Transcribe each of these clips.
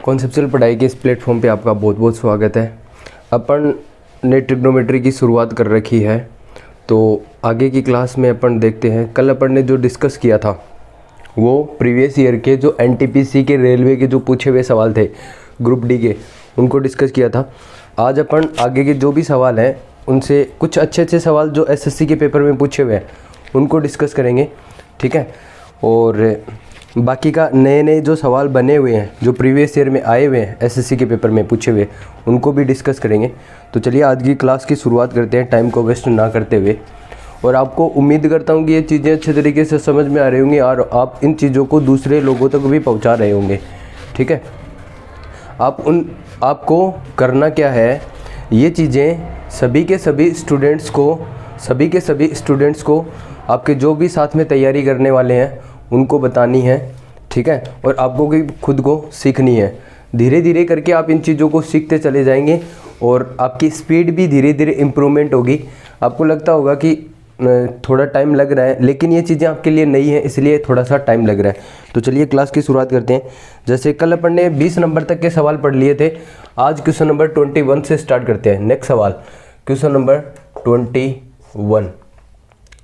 Conceptual पढ़ाई के इस प्लेटफॉर्म पे आपका बहुत बहुत स्वागत है। अपन ने ट्रिग्नोमेट्री की शुरुआत कर रखी है, तो आगे की क्लास में अपन देखते हैं। कल अपन ने जो डिस्कस किया था वो प्रीवियस ईयर के जो एनटीपीसी के रेलवे के जो पूछे हुए सवाल थे ग्रुप डी के, उनको डिस्कस किया था। आज अपन आगे के जो भी सवाल हैं उनसे कुछ अच्छे सवाल जो एसएससी के पेपर में पूछे हुए हैं उनको डिस्कस करेंगे, ठीक है। और बाकी का नए जो सवाल बने हुए हैं जो प्रीवियस ईयर में आए हुए हैं एसएससी के पेपर में पूछे हुए, उनको भी डिस्कस करेंगे। तो चलिए आज की क्लास की शुरुआत करते हैं टाइम को वेस्ट ना करते हुए। और आपको उम्मीद करता हूँ कि ये चीज़ें अच्छे तरीके से समझ में आ रही होंगी और आप इन चीज़ों को दूसरे लोगों तक भी पहुँचा रहे होंगे, ठीक है। आपको करना क्या है, ये चीज़ें सभी के सभी स्टूडेंट्स को आपके जो भी साथ में तैयारी करने वाले हैं उनको बतानी है, ठीक है। और आपको भी खुद को सीखनी है। धीरे धीरे करके आप इन चीज़ों को सीखते चले जाएंगे और आपकी स्पीड भी धीरे धीरे इम्प्रूवमेंट होगी। आपको लगता होगा कि थोड़ा टाइम लग रहा है, लेकिन ये चीज़ें आपके लिए नई हैं, इसलिए थोड़ा सा टाइम लग रहा है। तो चलिए क्लास की शुरुआत करते हैं। जैसे कल अपन ने 20 नंबर तक के सवाल पढ़ लिए थे, आज क्वेश्चन नंबर 21 से स्टार्ट करते हैं। नेक्स्ट सवाल क्वेश्चन नंबर 21।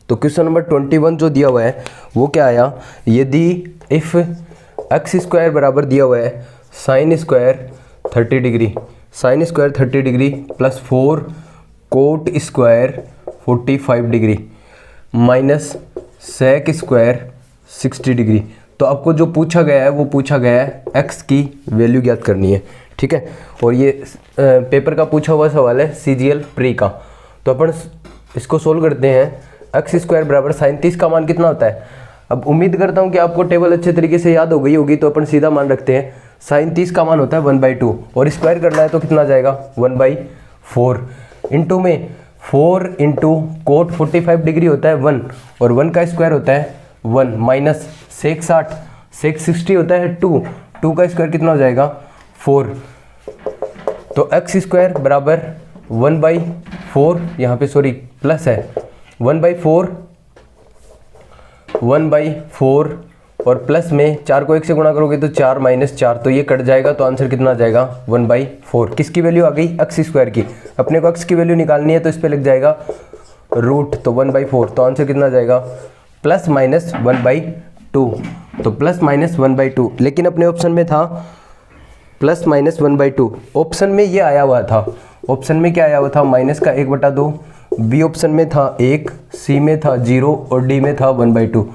तो क्वेश्चन नंबर 21 जो दिया हुआ है वो क्या आया, यदि इफ़ एक्स स्क्वायर बराबर दिया हुआ है sine square 30 degree plus 4 cot square 45 degree minus sec square 60 degree. तो आपको जो पूछा गया है वो पूछा गया है एक्स की वैल्यू ज्ञात करनी है, ठीक है। और ये पेपर का पूछा हुआ सवाल है सीजीएल प्री का। तो अपन इसको सोल्व करते हैं। एक्स स्क्वायर बराबर साइन 30 का मान कितना होता है। अब उम्मीद करता हूँ कि आपको टेबल अच्छे तरीके से याद हो गई होगी, तो अपन सीधा मान रखते हैं। साइन 30 का मान होता है 1/2 और स्क्वायर करना है तो कितना जाएगा 1/4 इंटू में 4 इंटू कोट 45 डिग्री होता है 1 और 1 का स्क्वायर होता है 1 माइनस सेक 60 होता है 2 का स्क्वायर कितना हो जाएगा 4। तो एक्स स्क्वायर बराबर 1/4, यहाँ पे सॉरी प्लस है 1/4 और प्लस में 4 को 1 से गुणा करोगे तो 4 माइनस 4, तो ये कट जाएगा। तो आंसर कितना आ जाएगा 1/4। किसकी वैल्यू आ गई, एक्स स्क्वायर की। अपने को एक्स की वैल्यू निकालनी है तो इस पे लग जाएगा रूट, तो 1/4। तो आंसर कितना आ जाएगा प्लस माइनस 1/2। तो प्लस माइनस 1/2, लेकिन अपने ऑप्शन में था प्लस माइनस 1/2। ऑप्शन में ये आया हुआ था, ऑप्शन में क्या आया हुआ था माइनस का 1/2। बी ऑप्शन में था 1, सी में था 0 और डी में था 1/2।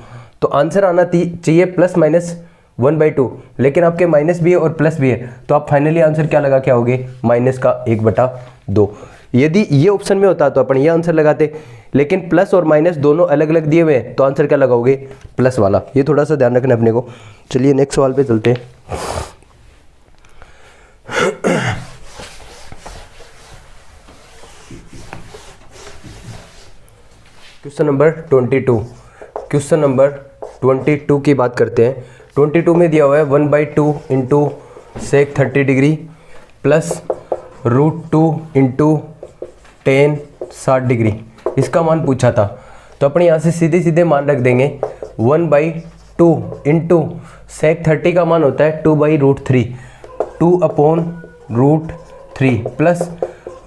तो आंसर आना चाहिए प्लस माइनस 1/2, लेकिन आपके माइनस भी है और प्लस भी है, तो आप फाइनली आंसर क्या लगा के आओगे माइनस का 1/2। यदि ये ऑप्शन में होता तो अपन ये आंसर लगाते, लेकिन प्लस और माइनस दोनों अलग अलग दिए हुए हैं, तो आंसर क्या लगाओगे प्लस वाला। ये थोड़ा सा ध्यान रखना अपने को। चलिए नेक्स्ट सवाल पे चलते हैं। क्वेश्चन नंबर 22 की बात करते हैं। 22 में दिया हुआ है 1/2 into sec 30 degree plus √2 into tan 60 degree. इसका मान पूछा था, तो अपन यहाँ से सीधे मान रख देंगे। 1/2 इंटू सेक 30 का मान होता है 2/√3, 2/√3 प्लस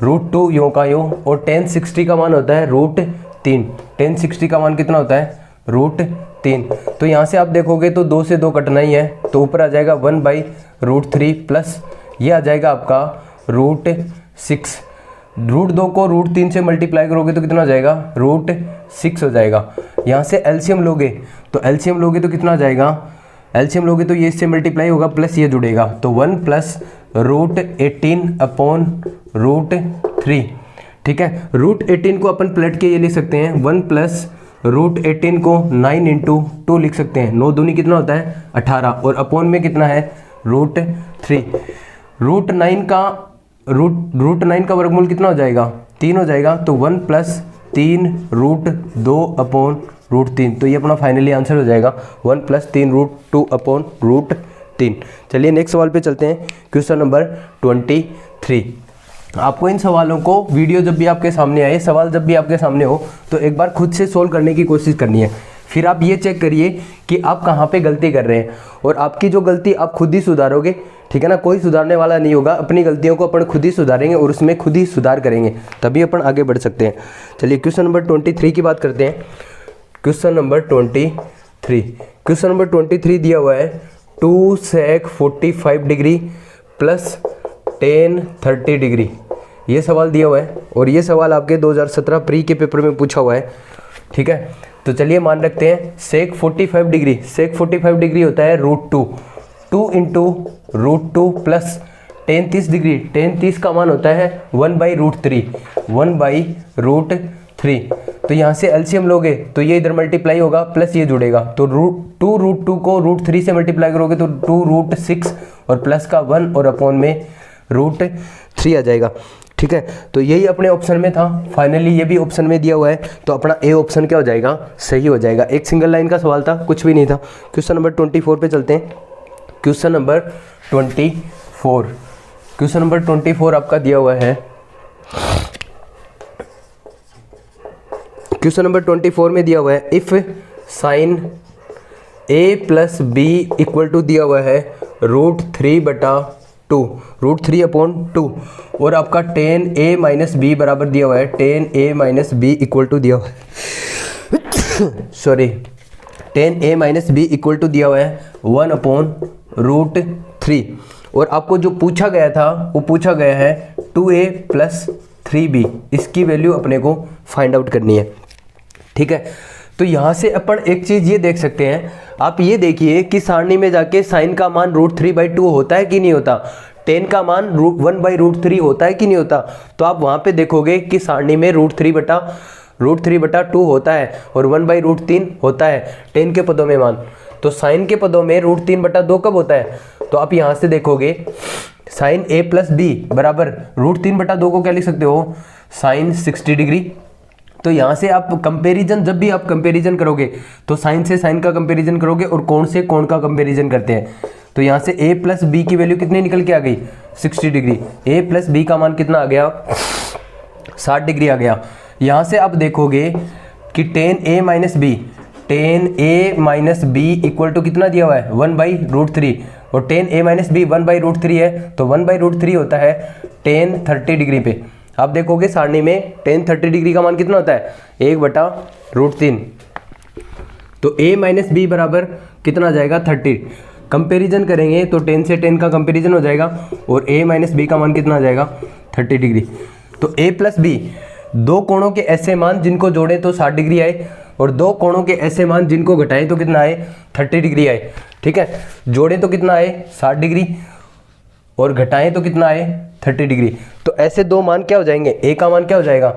√2 यों का यों, और टेन 60 का मान होता है √3। टेन 60 का मान कितना होता है √3। तो यहाँ से आप देखोगे तो 2 से 2 कटना ही है, तो ऊपर आ जाएगा 1/√3 प्लस ये आ जाएगा आपका √6। √2 को √3 से मल्टीप्लाई करोगे तो कितना आ जाएगा √6 हो जाएगा। यहाँ से एलसीएम लोगे तो कितना आ जाएगा, एलसीएम लोगे तो ये इससे मल्टीप्लाई होगा प्लस ये जुड़ेगा, तो 1 प्लस √18/√3, ठीक है। √18 को अपन पलट के ये लिख सकते हैं 1 प्लस √18 को 9 इंटू 2 लिख सकते हैं। 9 दूनी कितना होता है 18 और अपॉन में कितना है √3। √9 का वर्गमूल कितना हो जाएगा 3 हो जाएगा, तो 1 प्लस 3√2/√3। तो ये अपना फाइनली आंसर हो जाएगा 1 प्लस 3√2/√3। चलिए नेक्स्ट सवाल पे चलते हैं। Question number 23। आपको इन सवालों को वीडियो जब भी आपके सामने आए, सवाल जब भी आपके सामने हो, तो एक बार खुद से सोल्व करने की कोशिश करनी है। फिर आप ये चेक करिए कि आप कहाँ पे गलती कर रहे हैं, और आपकी जो गलती आप खुद ही सुधारोगे, ठीक है ना, कोई सुधारने वाला नहीं होगा। अपनी गलतियों को अपन खुद ही सुधारेंगे और उसमें खुद ही सुधार करेंगे, तभी अपन आगे बढ़ सकते हैं। चलिए क्वेश्चन नंबर 23 की बात करते हैं। क्वेश्चन नंबर 23 दिया हुआ है 2 sec 45 डिग्री प्लस 10 30 डिग्री, ये सवाल दिया हुआ है, और ये सवाल आपके 2017 प्री के पेपर में पूछा हुआ है, ठीक है। तो चलिए मान रखते हैं sec 45 डिग्री, sec 45 डिग्री होता है √2 इंटू √2 प्लस 10 30 डिग्री, 10 30 का मान होता है 1/√3 तो यहाँ से एलसीएम लोगे तो ये इधर मल्टीप्लाई होगा प्लस ये जुड़ेगा, तो √2 को √3 से मल्टीप्लाई करोगे तो 2√6 और प्लस का 1 और अपॉन में √3 आ जाएगा, ठीक है। तो यही अपने ऑप्शन में था, फाइनली ये भी ऑप्शन में दिया हुआ है, तो अपना ए ऑप्शन क्या हो जाएगा, सही हो जाएगा। एक सिंगल लाइन का सवाल था, कुछ भी नहीं था। क्वेश्चन नंबर 24 पे चलते हैं। क्वेश्चन नंबर 24 आपका दिया हुआ है। क्वेश्चन नंबर 24 में दिया हुआ है if sine a plus B equal to दिया हुआ है √3/2 और आपका 10a माइनस बी बराबर दिया हुआ है 10a minus B equal to दिया हुआ है sorry 10a minus B equal to दिया हुआ है 1/√3, और आपको जो पूछा गया था वो पूछा गया है 2a प्लस 3b, इसकी वैल्यू अपने को फाइंड आउट करनी है, ठीक है। तो यहाँ से अपन एक चीज़ ये देख सकते हैं, आप ये देखिए कि सारणी में जाके साइन का मान √3/2 होता है कि नहीं होता, 10 का मान 1/√3 होता है कि नहीं होता। तो आप वहाँ पे देखोगे कि सारणी में √3/2 होता है और 1/√3 होता है 10 के पदों में मान। तो साइन के पदों में √3/2 कब होता है, तो आप यहाँ से देखोगे साइन a प्लस बी बराबर √3/2 को क्या लिख सकते हो, साइन 60 डिग्री। तो यहाँ से आप कंपैरिजन, जब भी आप कंपैरिजन करोगे तो साइन से साइन का कंपैरिजन करोगे और कोण से कोण का कंपैरिजन करते हैं। तो यहाँ से a प्लस बी की वैल्यू कितनी निकल के आ गई, 60 डिग्री। a प्लस बी का मान कितना आ गया, 60 डिग्री आ गया। यहाँ से आप देखोगे कि 10a minus B equal to कितना दिया हुआ है, 1/√3, और 10a माइनस बी 1/√3 है, तो 1/√3 होता है 10 30 डिग्री पे। आप देखोगे सारणी में 10 30 डिग्री का मान कितना होता है, 1/√3। तो a माइनस बी बराबर कितना आ जाएगा, 30। कंपैरिजन करेंगे तो 10 से 10 का कंपैरिजन हो जाएगा और a माइनस बी का मान कितना आ जाएगा, 30 डिग्री। तो a प्लस बी, दो कोणों के ऐसे मान जिनको जोड़े तो 60 डिग्री आए, और दो कोणों के ऐसे मान जिनको घटाएं तो कितना आए, 30 डिग्री आए, ठीक है। जोड़े तो कितना आए, 60 डिग्री, और घटाएं तो कितना आए, 30 डिग्री। तो ऐसे दो मान क्या हो जाएंगे, a का मान क्या हो जाएगा,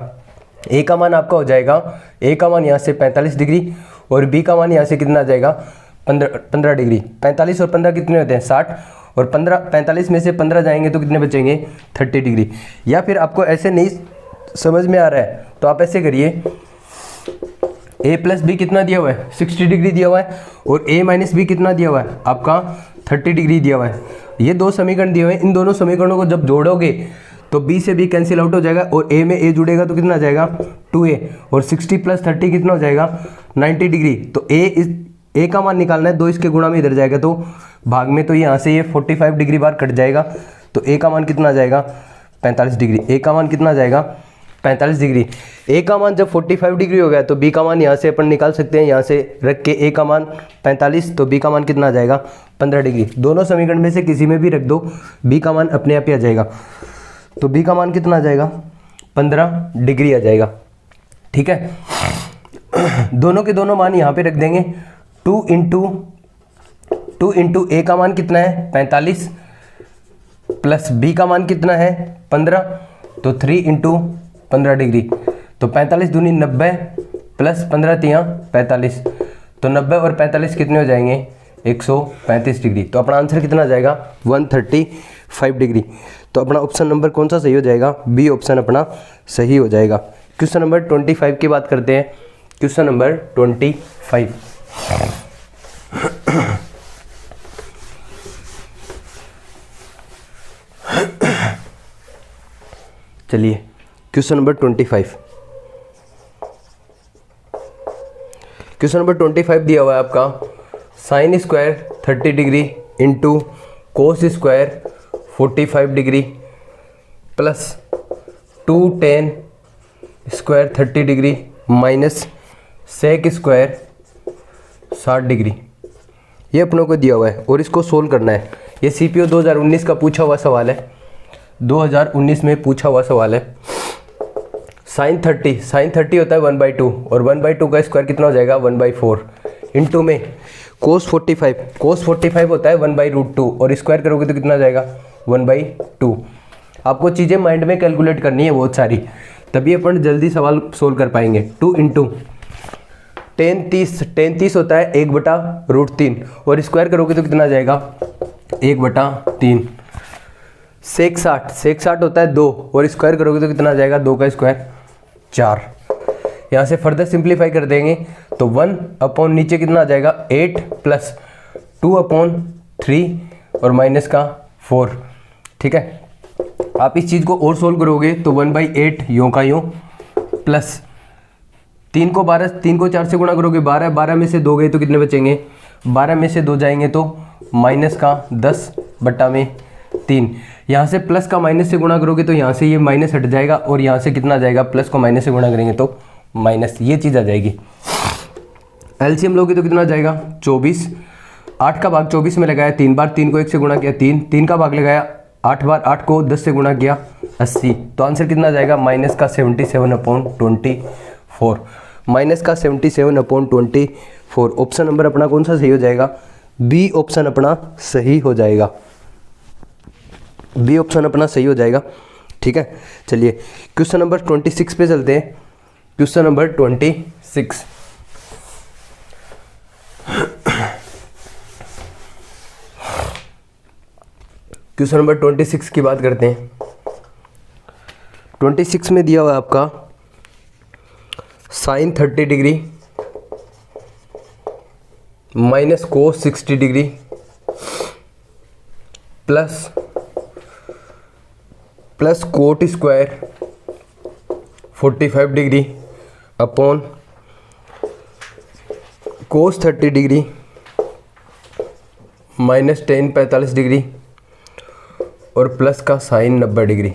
a का मान आपका हो जाएगा, a का मान यहाँ से 45 डिग्री और b का मान यहाँ से कितना आ जाएगा, 15 डिग्री। 45 और 15 कितने होते हैं, 60, और 45 में से 15 जाएंगे तो कितने बचेंगे, 30 डिग्री। या फिर आपको ऐसे नहीं समझ में आ रहा है तो आप ऐसे करिए, a प्लस बी कितना दिया हुआ है, 60 डिग्री दिया हुआ है, और a माइनस बी कितना दिया हुआ है, आपका 30 डिग्री दिया हुआ है। ये दो समीकरण दिए हुए हैं, इन दोनों समीकरणों को जब जोड़ोगे तो b से b कैंसिल आउट हो जाएगा और a में a जुड़ेगा तो कितना आ जाएगा, 2a, और 60 प्लस 30 कितना हो जाएगा, 90 डिग्री। तो a का मान निकालना है, 2 इसके गुणा में इधर जाएगा तो भाग में, तो यहाँ से ये 45 डिग्री बार कट जाएगा, तो a का मान कितना आ जाएगा, 45 डिग्री। a का मान कितना आ जाएगा, 45 डिग्री। a का मान जब 45 डिग्री हो गया तो b का मान यहाँ से अपन निकाल सकते हैं, यहाँ से रख के a का मान 45, तो b का मान कितना आ जाएगा, 15 डिग्री। दोनों समीकरण में से किसी में भी रख दो, b का मान अपने आप ही आ जाएगा। तो b का मान कितना आ जाएगा, 15 डिग्री आ जाएगा, ठीक है। दोनों के दोनों मान यहाँ पे रख देंगे। 2 इंटू a का मान कितना है, 45, प्लस b का मान कितना है, 15, तो 3 इंटू 15 डिग्री, तो 45 दूनी 90 प्लस 15 तियाँ 45, तो 90 और 45 कितने हो जाएंगे, 135 डिग्री। तो अपना आंसर कितना आ जाएगा, 135 डिग्री। तो अपना ऑप्शन नंबर कौन सा सही हो जाएगा, बी ऑप्शन अपना सही हो जाएगा। क्वेश्चन नंबर 25 की बात करते हैं। क्वेश्चन नंबर 25, चलिए क्वेश्चन नंबर 25। क्वेश्चन नंबर 25 दिया हुआ है आपका, sine square 30 degree into cos square 45 degree plus 2 tan square 30 degree minus sec square 60 degree. ये अपनों को दिया हुआ है और इसको सोल्व करना है। ये सीपीओ 2019 का पूछा हुआ सवाल है, 2019 में पूछा हुआ सवाल है। साइन 30 होता है 1/2 और 1/2 का स्क्वायर कितना हो जाएगा 1/4 इंटू में कोस 45 होता है 1/√2 और स्क्वायर करोगे तो कितना आ जाएगा 1/2। आपको चीज़ें माइंड में कैलकुलेट करनी है बहुत सारी, तभी अपन जल्दी सवाल सोल्व कर पाएंगे। 2 इंटू टेन 30 होता है 1/√3 और स्क्वायर करोगे तो कितना आ जाएगा 1/3। सेक 60 होता है 2 और स्क्वायर करोगे तो कितना आ जाएगा 2 का स्क्वायर 4। यहाँ से फर्दर सिंप्लीफाई कर देंगे तो 1 अपॉन नीचे कितना आ जाएगा 8 प्लस 2/3 और माइनस का 4। ठीक है, आप इस चीज़ को और सोल्व करोगे तो 1/8 यूँ का यूँ प्लस 3 को 4 से गुणा करोगे 12 में से 2 गए तो कितने बचेंगे 12 में से 2 जाएंगे तो माइनस का 10/3। यहाँ से प्लस का माइनस से गुणा करोगे तो यहाँ से ये माइनस हट जाएगा और यहाँ से कितना आ जाएगा प्लस को माइनस से गुणा करेंगे तो माइनस, ये चीज़ आ जाएगी। एलसीएम लोगे तो कितना आ जाएगा 24। 8 का भाग 24 में लगाया 3 बार, 3 को 1 से गुणा किया 3 का भाग लगाया 8 बार, 8 को 10 से गुणा किया 80। तो आंसर कितना आ जाएगा माइनस का 77/24, माइनस का 77/24। ऑप्शन नंबर अपना कौन सा सही हो जाएगा, बी ऑप्शन अपना सही हो जाएगा, बी ऑप्शन अपना सही हो जाएगा। ठीक है, चलिए क्वेश्चन नंबर 26 पे चलते हैं। क्वेश्चन नंबर 26, क्वेश्चन नंबर 26 की बात करते हैं। 26 में दिया हुआ है आपका sine 30 degree minus cos 60 degree plus cot square 45 degree upon cos 30 degree minus tan 45 degree और प्लस का साइन 90 डिग्री।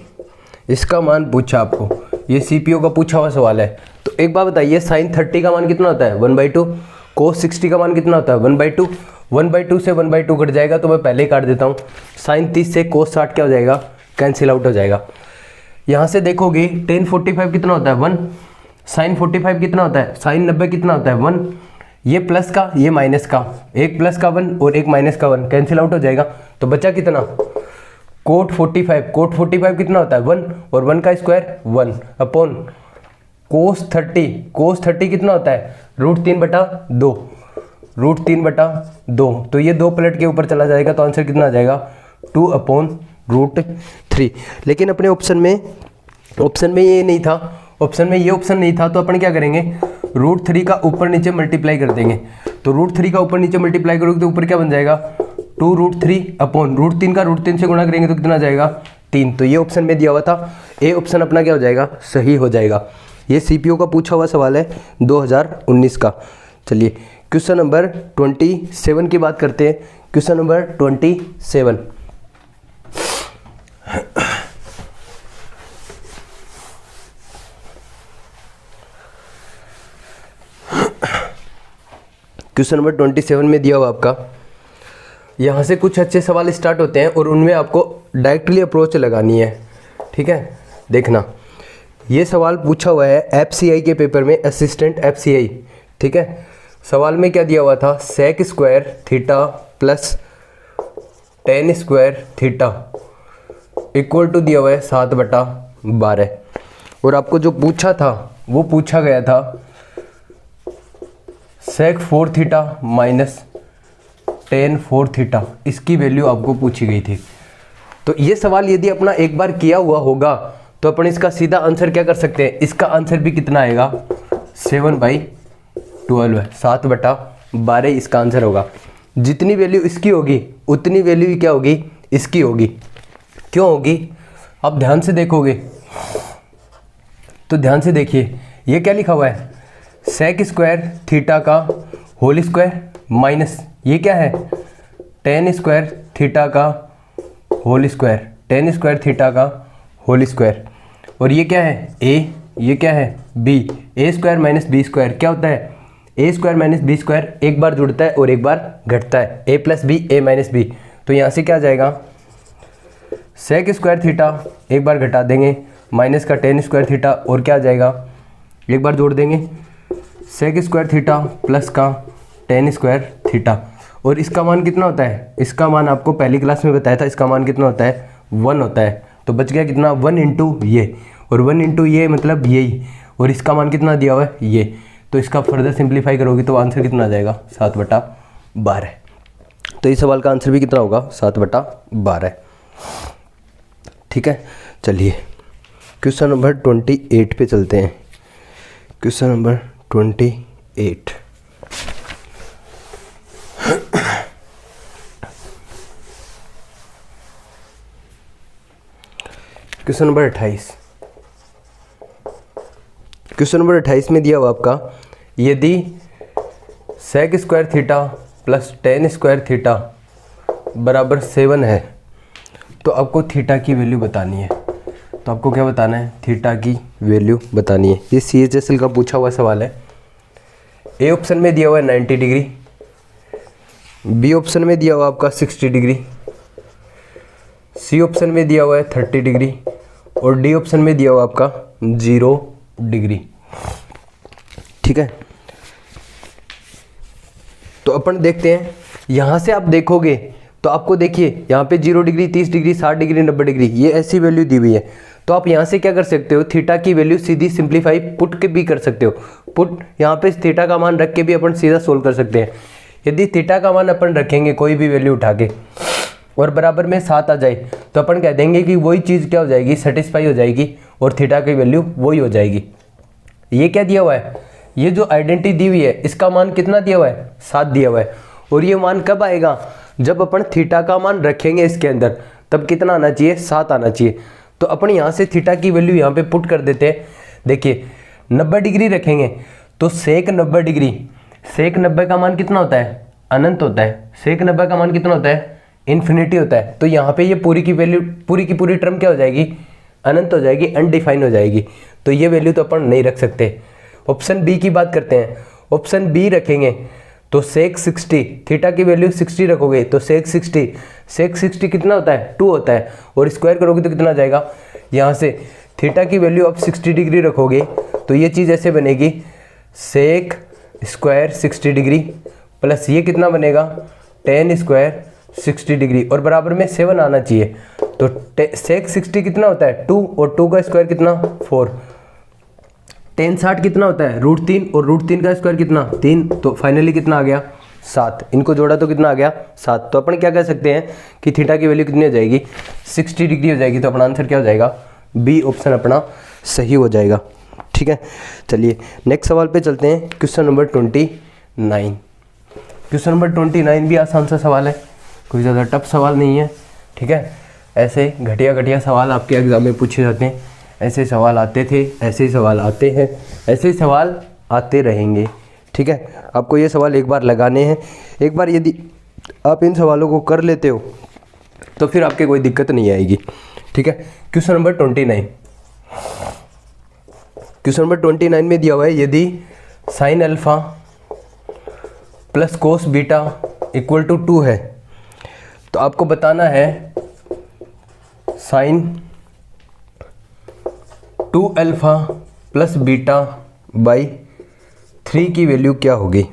इसका मान पूछा आपको, ये सीपीओ का पूछा हुआ सवाल है। तो एक बात बताइए, साइन 30 का मान कितना होता है 1/2, कोस 60 का मान कितना होता है 1/2। 1/2 से 1/2 कट जाएगा तो मैं पहले ही काट देता हूँ। साइन 30 से कोस 60 क्या हो जाएगा, कैंसिल आउट हो जाएगा। यहाँ से देखोगे टेन 45 कितना होता है 1, साइन 45 कितना होता है, साइन 90 कितना होता है 1। ये प्लस का ये माइनस का, एक प्लस का 1 और एक माइनस का 1 कैंसिल आउट हो जाएगा। तो बचा कितना कोट 45 कितना होता है 1 और 1 का स्क्वायर 1 अपॉन कोस 30 कितना होता है √3/2, √3/2। तो ये 2 प्लेट के ऊपर चला जाएगा तो आंसर कितना आ जाएगा 2/√3। लेकिन अपने ऑप्शन में ये नहीं था, ऑप्शन में ये ऑप्शन नहीं था, तो अपन क्या करेंगे √3 का ऊपर नीचे मल्टीप्लाई कर देंगे। तो √3 का ऊपर नीचे मल्टीप्लाई करोगे तो ऊपर क्या बन जाएगा 2√3 अपॉन √3 का √3 से गुणा करेंगे तो कितना आ जाएगा 3। तो ये ऑप्शन में दिया हुआ था, ए ऑप्शन अपना क्या हो जाएगा सही हो जाएगा। ये सीपीओ का पूछा हुआ सवाल है 2019 का। चलिए क्वेश्चन नंबर 27 की बात करते हैं। क्वेश्चन नंबर 27, क्वेश्चन नंबर 27 में दिया हुआ आपका, यहाँ से कुछ अच्छे सवाल स्टार्ट होते हैं और उनमें आपको डायरेक्टली अप्रोच लगानी है। ठीक है, देखना ये सवाल पूछा हुआ है एफसीआई के पेपर में, असिस्टेंट एफसीआई। ठीक है, सवाल में क्या दिया हुआ था sec square theta plus tan square theta equal to दिया हुआ है 7/12। और आपको जो पूछा था वो पूछा गया था सेक 4 थीटा माइनस टेन 4 थीटा, इसकी वैल्यू आपको पूछी गई थी। तो ये सवाल यदि अपना एक बार किया हुआ होगा तो अपन इसका सीधा आंसर क्या कर सकते हैं, इसका आंसर भी कितना आएगा 7/12 है, 7/12 इसका आंसर होगा। जितनी वैल्यू इसकी होगी उतनी वैल्यू ही क्या होगी इसकी होगी। क्यों होगी, आप ध्यान से देखोगे तो ध्यान से देखिए ये क्या लिखा हुआ है सेक स्क्वायर थीटा का होल स्क्वायर माइनस ये क्या है टेन स्क्वायर थीटा का whole square, tan square theta का होल स्क्वायर। और ये क्या है ए, ये क्या है B, A square minus B square क्या होता है A square minus B square, एक बार जुड़ता है और एक बार घटता है, A plus B A minus B. तो यहाँ से क्या आ जाएगा सेक स्क्वायर थीटा एक बार घटा देंगे माइनस का टेन स्क्वायर थीटा और क्या आ जाएगा एक बार जोड़ देंगे सेक स्क्वायर थीटा प्लस का टेन स्क्वायर थीटा। और इसका मान कितना होता है, इसका मान आपको पहली क्लास में बताया था, इसका मान कितना होता है 1 होता है। तो बच गया कितना 1 इंटू ये, और 1 इंटू ये मतलब यही, और इसका मान कितना दिया हुआ है ये। तो इसका फर्दर सिंप्लीफाई करोगे तो आंसर कितना आ जाएगा 7/12। तो इस सवाल का आंसर भी कितना होगा 7/12। ठीक है, चलिए क्वेश्चन नंबर 28 पे चलते हैं। Question number 28। Question number 28। Question number 28 में दिया हुआ आपका यदि sec square theta plus tan square theta बराबर 7 है तो आपको थीटा की वैल्यू बतानी है। तो आपको क्या बताना है थीटा की वैल्यू बतानी है। ये CHSL का पूछा हुआ सवाल है। ए ऑप्शन में दिया हुआ है 90 डिग्री, बी ऑप्शन में दिया हुआ आपका 60 डिग्री, सी ऑप्शन में दिया हुआ है 30 डिग्री और डी ऑप्शन में दिया हुआ आपका 0 डिग्री। ठीक है, तो अपन देखते हैं। यहाँ से आप देखोगे तो आपको देखिए यहाँ पे 0 डिग्री 30 डिग्री 60 डिग्री 90 डिग्री ये ऐसी वैल्यू दी हुई है। तो आप यहाँ से क्या कर सकते हो थीटा की वैल्यू सीधी सिंप्लीफाई पुट के भी कर सकते हो। पुट यहाँ पे थीटा का मान रख के भी अपन सीधा सोल्व कर सकते हैं। यदि थीटा का मान अपन रखेंगे कोई भी वैल्यू उठा के और बराबर में 7 आ जाए तो अपन कह देंगे कि वही चीज़ क्या हो जाएगी सेटिस्फाई हो जाएगी और थीटा की वैल्यू वही हो जाएगी। ये क्या दिया हुआ है, ये जो आइडेंटिटी दी हुई है इसका मान कितना दिया हुआ है 7 दिया हुआ है। और ये मान कब आएगा जब अपन थीटा का मान रखेंगे इसके अंदर, तब कितना आना चाहिए 7 आना चाहिए। तो अपन यहाँ से थीटा की वैल्यू यहाँ पे पुट कर देते हैं। देखिए 90 डिग्री रखेंगे तो सेक 90 डिग्री, सेक 90 का मान कितना होता है अनंत होता है, सेक 90 का मान कितना होता है इन्फिनिटी होता है। तो यहाँ पे ये पूरी की वैल्यू पूरी की पूरी टर्म क्या हो जाएगी अनंत हो जाएगी, अनडिफाइन हो जाएगी। तो ये वैल्यू तो अपन नहीं रख सकते। ऑप्शन बी की बात करते हैं। ऑप्शन बी रखेंगे तो सेक 60, थीटा की वैल्यू 60 रखोगे तो सेक 60, सेक 60 कितना होता है 2 होता है और स्क्वायर करोगे तो कितना आ जाएगा। यहाँ से थीटा की वैल्यू अब 60 डिग्री रखोगे तो ये चीज़ ऐसे बनेगी सेक स्क्वायर 60 डिग्री प्लस ये कितना बनेगा टेन स्क्वायर 60 डिग्री और बराबर में 7 आना चाहिए। तो सेक 60 कितना होता है 2 और 2 का स्क्वायर कितना 4, टेन 60 कितना होता है √3 और √3 का स्क्वायर कितना 3। तो फाइनली कितना आ गया 7, इनको जोड़ा तो कितना आ गया 7। तो अपन क्या कह सकते हैं कि थीटा की वैल्यू कितनी हो जाएगी 60 डिग्री हो जाएगी। तो अपना आंसर क्या हो जाएगा बी ऑप्शन अपना सही हो जाएगा। ठीक है, चलिए नेक्स्ट सवाल पे चलते हैं। Question number 29। क्वेश्चन नंबर 29 भी आसान सा सवाल है, कोई ज़्यादा टफ सवाल नहीं है। ठीक है, ऐसे घटिया घटिया सवाल आपके एग्जाम में पूछे जाते हैं। ऐसे सवाल आते थे, ऐसे सवाल आते हैं, ऐसे सवाल आते रहेंगे। ठीक है, आपको ये सवाल एक बार लगाने हैं। एक बार यदि आप इन सवालों को कर लेते हो तो फिर आपके कोई दिक्कत नहीं आएगी। ठीक है, क्वेश्चन नंबर 29। क्वेश्चन नंबर 29 में दिया हुआ है यदि sine alpha plus cos beta equal to 2 है तो आपको बताना है sine 2 alpha plus beta by 3 की वैल्यू क्या होगी।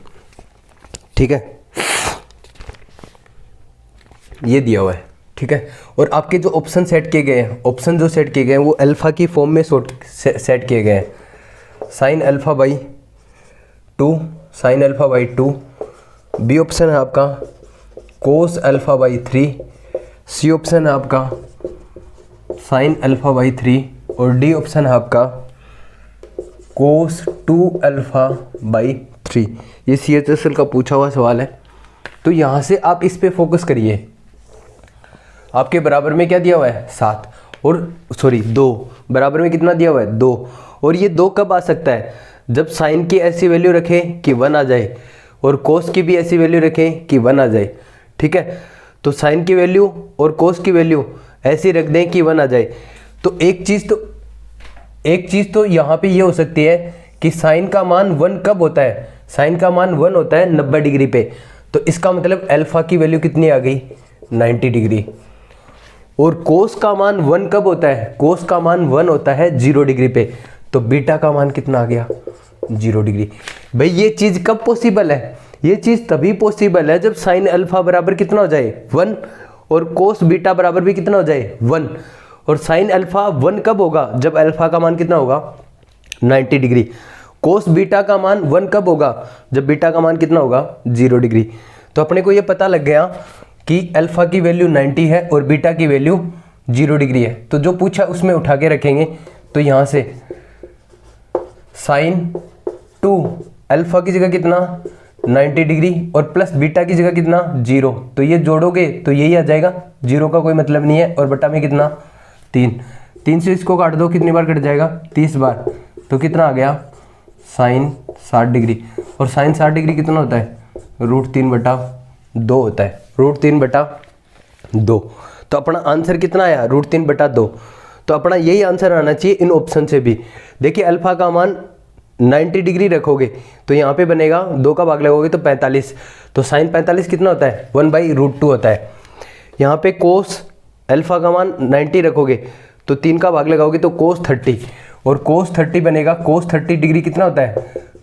ठीक है, ये दिया हुआ है। ठीक है, और आपके जो ऑप्शन सेट किए गए हैं, ऑप्शन जो सेट किए गए हैं वो अल्फा की फॉर्म में सेट किए गए हैं। Sine alpha by 2, sine alpha by 2। B option है आपका cos alpha by 3, C option है आपका साइन अल्फा बाई 3 और डी ऑप्शन है आपका कोस 2 अल्फा बाई 3। ये CHSL का पूछा हुआ सवाल है। तो यहाँ से आप इस पे फोकस करिए। आपके बराबर में क्या दिया हुआ है 7 और 2 बराबर में कितना दिया हुआ है 2। और ये 2 कब आ सकता है जब साइन की ऐसी वैल्यू रखें कि 1 आ जाए और कोस की भी ऐसी वैल्यू रखें कि 1 आ जाए, ठीक है। तो साइन की वैल्यू और कोस की वैल्यू ऐसी रख दें कि 1 आ जाए। तो एक चीज़ तो यहाँ पे ये हो सकती है कि साइन का मान 1 कब होता है, साइन का मान 1 होता है 90 डिग्री पे। तो इसका मतलब अल्फा की वैल्यू कितनी आ गई, 90 डिग्री। और कोस का मान 1 कब होता है, कोस का मान 1 होता है 0 डिग्री पे। तो बीटा का मान कितना आ गया, 0 डिग्री। भाई ये चीज़ कब पॉसिबल है, ये चीज़ तभी पॉसिबल है जब साइन अल्फा बराबर कितना हो जाए 1 और कोस बीटा बराबर भी कितना हो जाए 1। और साइन अल्फा 1 कब होगा, जब अल्फा का मान कितना होगा 90 डिग्री। कोस बीटा का मान 1 कब होगा, जब बीटा का मान कितना होगा 0 डिग्री। तो अपने को ये पता लग गया कि अल्फा की वैल्यू 90 है और बीटा की वैल्यू 0 डिग्री है। तो जो पूछा उसमें उठा के रखेंगे। तो यहाँ से साइन 2 अल्फा की जगह कितना 90 डिग्री और प्लस बीटा की जगह कितना 0। तो ये जोड़ोगे तो यही आ जाएगा, 0 का कोई मतलब नहीं है। और बटा में कितना 3 से इसको काट दो, कितनी बार कट जाएगा 30 बार। तो कितना आ गया साइन 60 डिग्री। और साइन 60 डिग्री कितना होता है, √3/2 होता है, √3/2। तो अपना आंसर कितना आया, √3/2। तो अपना यही आंसर आना चाहिए इन ऑप्शन से भी। देखिए अल्फा का मान 90 डिग्री रखोगे तो यहाँ पे बनेगा 2 का भाग लगोगे तो 45। तो साइन 45 कितना होता है 1/√2 होता है। यहाँ पे कोस अल्फा का मान 90 रखोगे तो 3 का भाग लगाओगे तो कोस 30 और कोस 30 बनेगा। कोस 30 डिग्री कितना होता है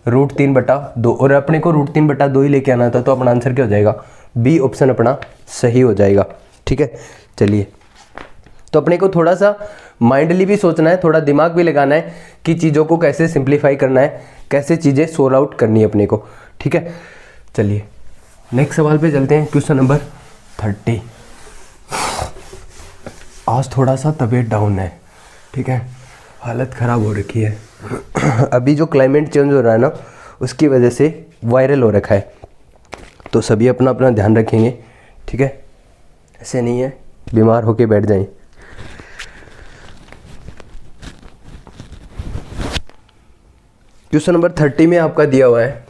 √3/2 और अपने को √3/2 ही लेके आना था। तो अपना आंसर क्या हो जाएगा, बी ऑप्शन अपना सही हो जाएगा। ठीक है, चलिए। तो अपने को थोड़ा सा माइंडली भी सोचना है, थोड़ा दिमाग भी लगाना है कि चीज़ों को कैसे सिंप्लीफाई करना है, कैसे चीज़ें सोल्व आउट करनी है अपने को। ठीक है, चलिए नेक्स्ट सवाल पे चलते हैं। Question number 30। आज थोड़ा सा तबीयत डाउन है, ठीक है, हालत ख़राब हो रखी है। अभी जो क्लाइमेट चेंज हो रहा है ना, उसकी वजह से वायरल हो रखा है। तो सभी अपना अपना ध्यान रखेंगे, ठीक है, ऐसे नहीं है बीमार होके बैठ जाएं। क्वेश्चन नंबर 30 में आपका दिया हुआ है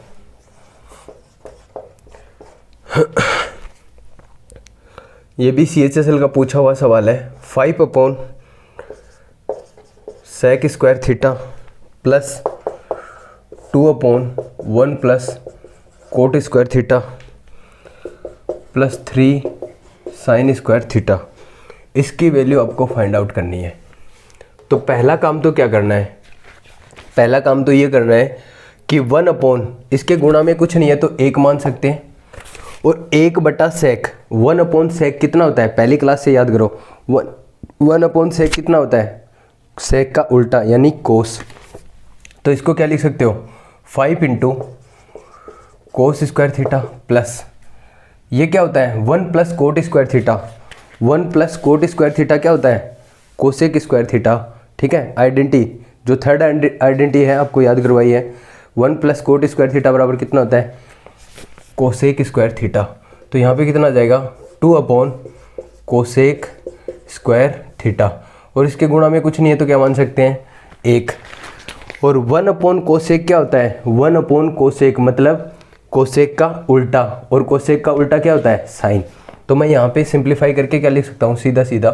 ये भी CHSL का पूछा हुआ सवाल है। 5/sec² theta plus 2/1 plus cot² theta plus 3 sin² theta, इसकी वैल्यू आपको फाइंड आउट करनी है। तो पहला काम तो क्या करना है, पहला काम तो ये करना है कि 1/, इसके गुणा में कुछ नहीं है तो 1 मान सकते हैं। और 1/sec, 1/sec कितना होता है, पहली क्लास से याद करो। 1/sec कितना होता है, sec का उल्टा यानी cos। तो इसको क्या लिख सकते हो, 5 × cos² थीटा प्लस ये क्या होता है 1 + cot² थीटा। 1 + cot² थीटा क्या होता है, cosec² थीटा। ठीक है, आइडेंटिटी जो थर्ड आइडेंटिटी है आपको याद करवाई है। 1 + cot² थीटा बराबर कितना होता है, cosec² थीटा। तो यहाँ पे कितना आ जाएगा 2/cosec² थीटा। और इसके गुणा में कुछ नहीं है तो क्या मान सकते हैं 1। और 1/cosec क्या होता है, 1/cosec मतलब cosec का उल्टा, और cosec का उल्टा क्या होता है साइन। तो मैं यहाँ पे सिंप्लीफाई करके क्या लिख सकता हूँ, सीधा सीधा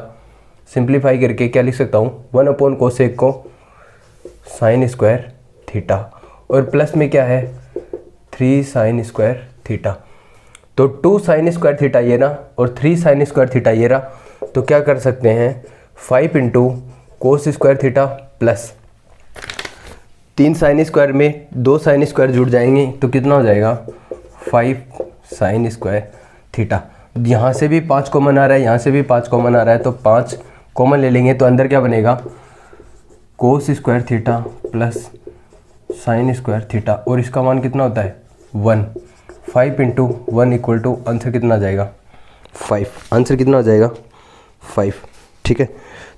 सिंप्लीफाई करके क्या लिख सकता हूँ, 1/cosec को sin² थीटा और प्लस में क्या है 3 sin² थीटा। तो 2 sin² थीटा ये रहा और 3 sin² थीटा ये रहा। तो क्या कर सकते हैं 5 × cos² थीटा प्लस 3 sin² में 2 sin² जुड़ जाएंगे तो कितना हो जाएगा 5 sin² थीटा। यहाँ से भी 5 कॉमन आ रहा है, यहाँ से भी 5 कॉमन आ रहा है, तो 5 कॉमन ले लेंगे तो अंदर क्या बनेगा cos² theta plus sin² theta. और इसका मान कितना होता है 1। 5 × 1 = आंसर कितना आ जाएगा 5। आंसर कितना हो जाएगा 5। ठीक है,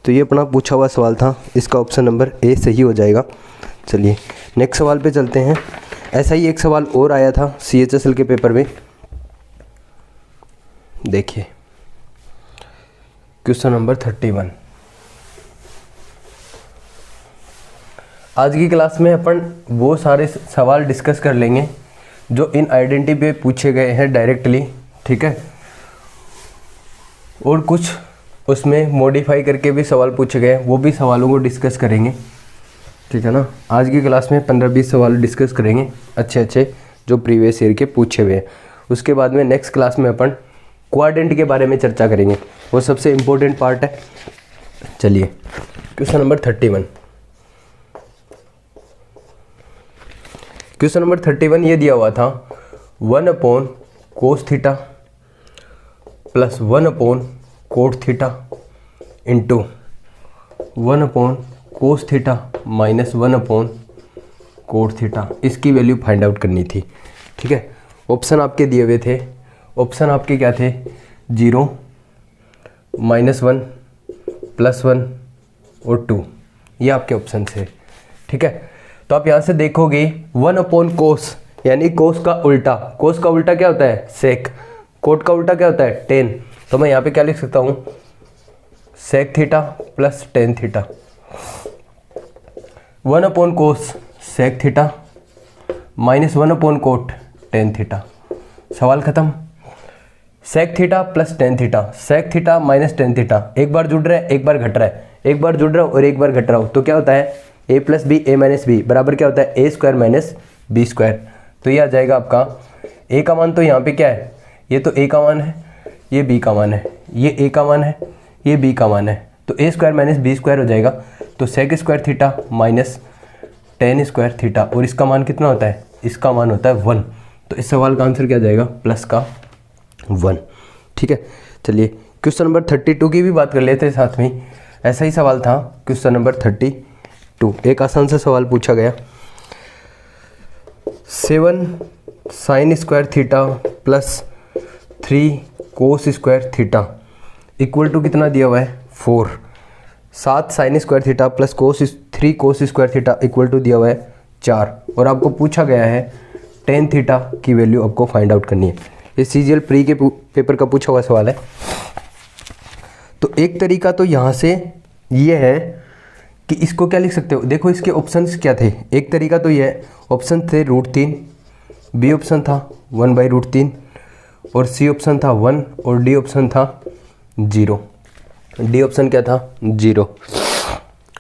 तो ये अपना पूछा हुआ सवाल था, इसका ऑप्शन नंबर ए सही हो जाएगा। चलिए नेक्स्ट सवाल पे चलते हैं। ऐसा ही एक सवाल और आया था CHSL के पेपर में, देखिए क्वेश्चन नंबर 31। आज की क्लास में अपन वो सारे सवाल डिस्कस कर लेंगे जो इन आइडेंटिटी पे पूछे गए हैं डायरेक्टली, ठीक है, और कुछ उसमें मॉडिफाई करके भी सवाल पूछे गए हैं, वो भी सवालों को डिस्कस करेंगे, ठीक है ना। आज की क्लास में 15-20 सवाल डिस्कस करेंगे अच्छे अच्छे जो प्रीवियस ईयर के पूछे हुए हैं। उसके बाद में नेक्स्ट क्लास में अपन क्वाड्रेंट के बारे में चर्चा करेंगे, वो सबसे इम्पोर्टेंट पार्ट है। चलिए क्वेश्चन नंबर 31। क्वेश्चन नंबर 31 ये दिया हुआ था 1/cos theta plus 1/cot theta into 1/cos theta minus 1/cot theta. इसकी वैल्यू फाइंड आउट करनी थी, ठीक है। ऑप्शन आपके दिए हुए थे, ऑप्शन आपके क्या थे, 0, -1, +1 और 2, ये आपके ऑप्शन थे, ठीक है। तो आप यहाँ से देखोगे 1/cos यानी कोस का उल्टा, कोस का उल्टा क्या होता है, सेक, कोट का उल्टा क्या होता है, टेन। तो मैं यहाँ पे क्या लिख सकता हूँ, sec theta plus tan theta. 1/cos sec theta minus 1/cot tan theta. सवाल खत्म। Sec theta plus tan theta, sec theta minus tan theta, एक बार जुड़ रहा है एक बार घट रहा है, एक बार जुड़ रहा हूँ और एक बार घट रहा हूँ, तो क्या होता है a plus B A minus B बराबर क्या होता है a square minus B square. तो ये आ जाएगा आपका a का मान, तो यहाँ पे क्या है, ये तो a का मान है, ये b का मान है, ये a का मान है, ये b का मान है, तो a square minus B square हो जाएगा। तो sec square theta minus tan square theta, और इसका मान कितना होता है, इसका मान होता है 1। तो इस सवाल का आंसर क्या जाएगा, प्लस का 1, ठीक है। चलिए क्वेश्चन नंबर 32 की भी बात कर लेते हैं साथ में, ऐसा ही सवाल था क्वेश्चन नंबर 32। एक आसान सा सवाल पूछा गया, 7 sin square theta plus 3 cos square theta equal to कितना दिया हुआ है, 4। 7 sin square theta plus 3 cos square theta equal to दिया हुआ है 4, और आपको पूछा गया है टेन थीटा की वैल्यू आपको फाइंड आउट करनी है। ये सीजीएल प्री के पेपर का पूछा हुआ सवाल है। तो एक तरीका तो यहाँ से ये है कि इसको क्या लिख सकते हो, देखो इसके ऑप्शंस क्या थे। एक तरीका तो ये है, ऑप्शन थे √3, बी ऑप्शन था 1/√3, और सी ऑप्शन था 1, और डी ऑप्शन था 0। डी ऑप्शन क्या था, 0।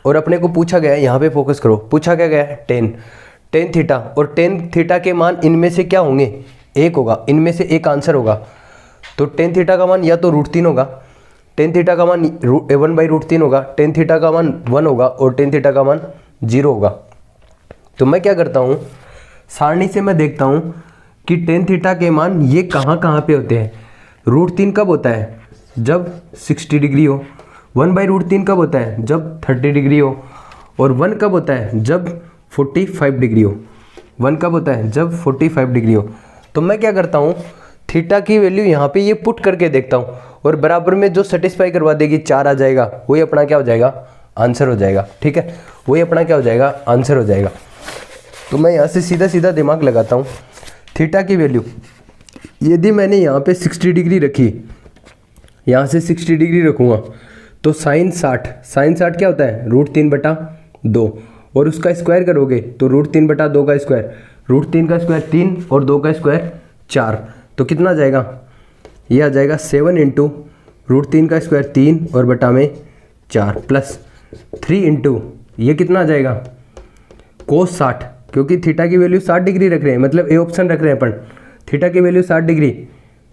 और अपने को पूछा गया है, यहाँ पे फोकस करो, पूछा क्या गया है, टेन थीटा, और टेन थीटा के मान इनमें से क्या होंगे, एक होगा, इनमें से एक आंसर होगा। तो टेन थीटा का मान या तो √3 होगा, टेन थीटा का मान 1/√3 होगा, टेन थीटा का मान 1 होगा, और टेन थीटा का मान 0 होगा। तो मैं क्या करता हूँ, सारणी से मैं देखता हूँ कि टेन थीटा के मान ये कहाँ कहाँ पे होते हैं। √3 कब होता है, जब 60 डिग्री हो। 1/√3 कब होता है, जब 30 डिग्री हो। और 1 कब होता है, जब 45 डिग्री हो। 1 कब होता है, जब 45 डिग्री हो। तो मैं क्या करता हूँ, थीटा की वैल्यू यहाँ पे ये पुट करके देखता हूँ, और बराबर में जो सेटिस्फाई करवा देगी 4 आ जाएगा, वही अपना क्या हो जाएगा, आंसर हो जाएगा, ठीक है, वही अपना क्या हो जाएगा, आंसर हो जाएगा। तो मैं यहाँ से सीधा सीधा दिमाग लगाता हूँ, थीटा की वैल्यू यदि मैंने यहाँ पे 60 डिग्री रखी, यहाँ से 60 डिग्री रखूँगा, तो साइन 60 क्या होता है, √3/2, और उसका स्क्वायर करोगे तो √3/2 का स्क्वायर, √3 का स्क्वायर 3 और 2 का स्क्वायर 4, तो कितना आ जाएगा, ये आ जाएगा 7 इंटू √3 का स्क्वायर 3 और बटा में 4 प्लस 3 इंटू ये कितना आ जाएगा, कोस 60, क्योंकि थीटा की वैल्यू 60 डिग्री रख रहे हैं, मतलब ए ऑप्शन रख रहे हैं अपन, थीटा की वैल्यू 60 डिग्री,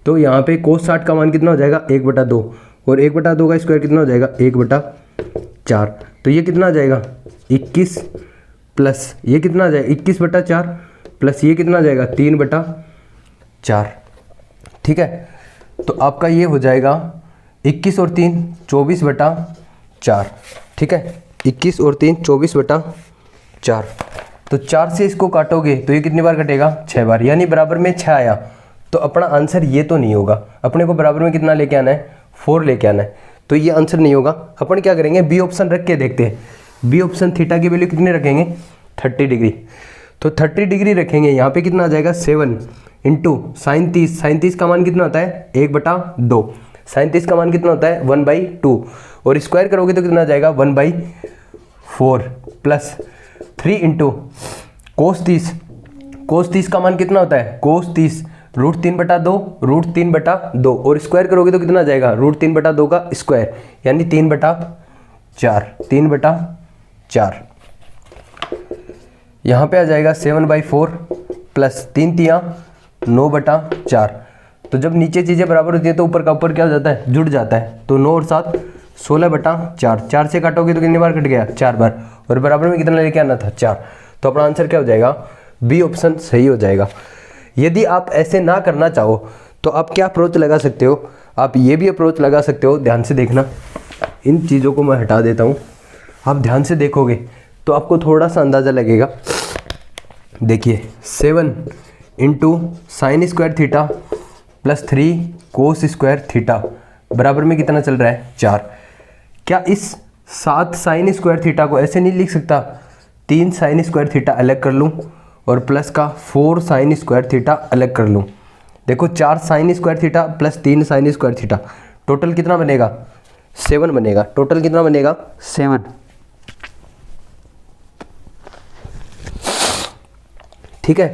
तो यहाँ पे कोस 60 का मान कितना हो जाएगा, 1/2, और 1/2 का स्क्वायर कितना हो जाएगा, 1/4। तो ये कितना आ जाएगा, 21 प्लस ये कितना आ जाएगा, 21/4 प्लस ये कितना आ जाएगा, 3/4, ठीक है। तो आपका ये हो जाएगा 21 और 3 24/4, ठीक है, 21 और 3 24/4। तो 4 से इसको काटोगे तो ये कितनी बार कटेगा, 6 बार, यानी बराबर में 6 आया। तो अपना आंसर ये तो नहीं होगा, अपने को बराबर में कितना लेके आना है, 4 लेके आना है, तो ये आंसर नहीं होगा। अपन क्या करेंगे, बी ऑप्शन रख के देखते हैं। बी ऑप्शन थीटा की वैल्यू कितनी रखेंगे, 30 डिग्री, तो 30 डिग्री रखेंगे, यहाँ पे कितना आ जाएगा, 7 इंटू साइन 30 का मान कितना होता है, 1/2, साइन 30 का मान कितना होता है, 1/2, और स्क्वायर करोगे तो कितना आ जाएगा, 1/4 प्लस 3 इंटू कोस 30 का मान कितना होता है, कोस 30 √3/2 √3/2 और स्क्वायर करोगे तो कितना आ जाएगा, √3/2 का स्क्वायर यानी 3/4 यहाँ पे आ जाएगा 7/4 प्लस 3 तियाँ 9/4। तो जब नीचे चीज़ें बराबर होती है तो ऊपर का ऊपर क्या हो जाता है, जुड़ जाता है। तो 9 और 7 16/4, 4 से काटोगे तो कितनी बार कट गया, 4 बार, और बराबर में कितना लेके आना था, 4। तो अपना आंसर क्या हो जाएगा, बी ऑप्शन सही हो जाएगा। यदि आप ऐसे ना करना चाहो तो आप क्या अप्रोच लगा सकते हो, आप ये भी अप्रोच लगा सकते हो। ध्यान से देखना, इन चीज़ों को मैं हटा देता हूँ, आप ध्यान से देखोगे तो आपको थोड़ा सा अंदाज़ा लगेगा। देखिए 7 into sine square theta plus 3 cos square theta बराबर में कितना चल रहा है, 4। क्या इस 7 साइन स्क्वायर थीटा को ऐसे नहीं लिख सकता, 3 साइन स्क्वायर थीटा अलग कर लूँ और प्लस का 4 साइन स्क्वायर थीटा अलग कर लूँ। देखो 4 sign square theta plus 3 sign square theta total कितना बनेगा, 7 बनेगा। टोटल कितना बनेगा, 7। ठीक है,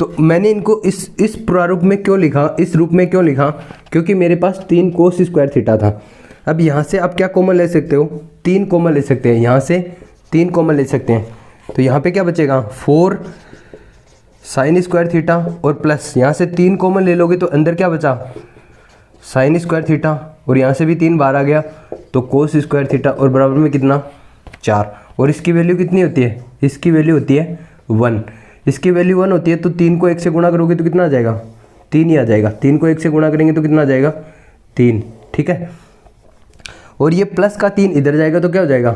तो मैंने इनको इस प्रारूप में क्यों लिखा, इस रूप में क्यों लिखा, क्योंकि मेरे पास 3 कोस स्क्वायर थीटा था। अब यहाँ से आप क्या कॉमन ले सकते हो, 3 कॉमन ले सकते हैं, यहाँ से 3 कॉमन ले सकते हैं। तो यहाँ पे क्या बचेगा, 4 साइन स्क्वायर थीटा और प्लस यहाँ से 3 कॉमन ले लोगे तो अंदर क्या बचा, साइन स्क्वायर थीटा, और यहाँ से भी 3 बाहर आ गया तो कोस स्क्वायर थीटा, और बराबर में कितना, 4। और इसकी वैल्यू कितनी होती है, इसकी वैल्यू होती है 1। इसकी वैल्यू 1 होती है तो 3 को 1 से गुणा करोगे तो कितना आ जाएगा, 3 ही आ जाएगा। 3 को 1 से गुणा करेंगे तो कितना आ जाएगा, 3। ठीक है, और ये प्लस का 3 इधर जाएगा तो क्या हो जाएगा,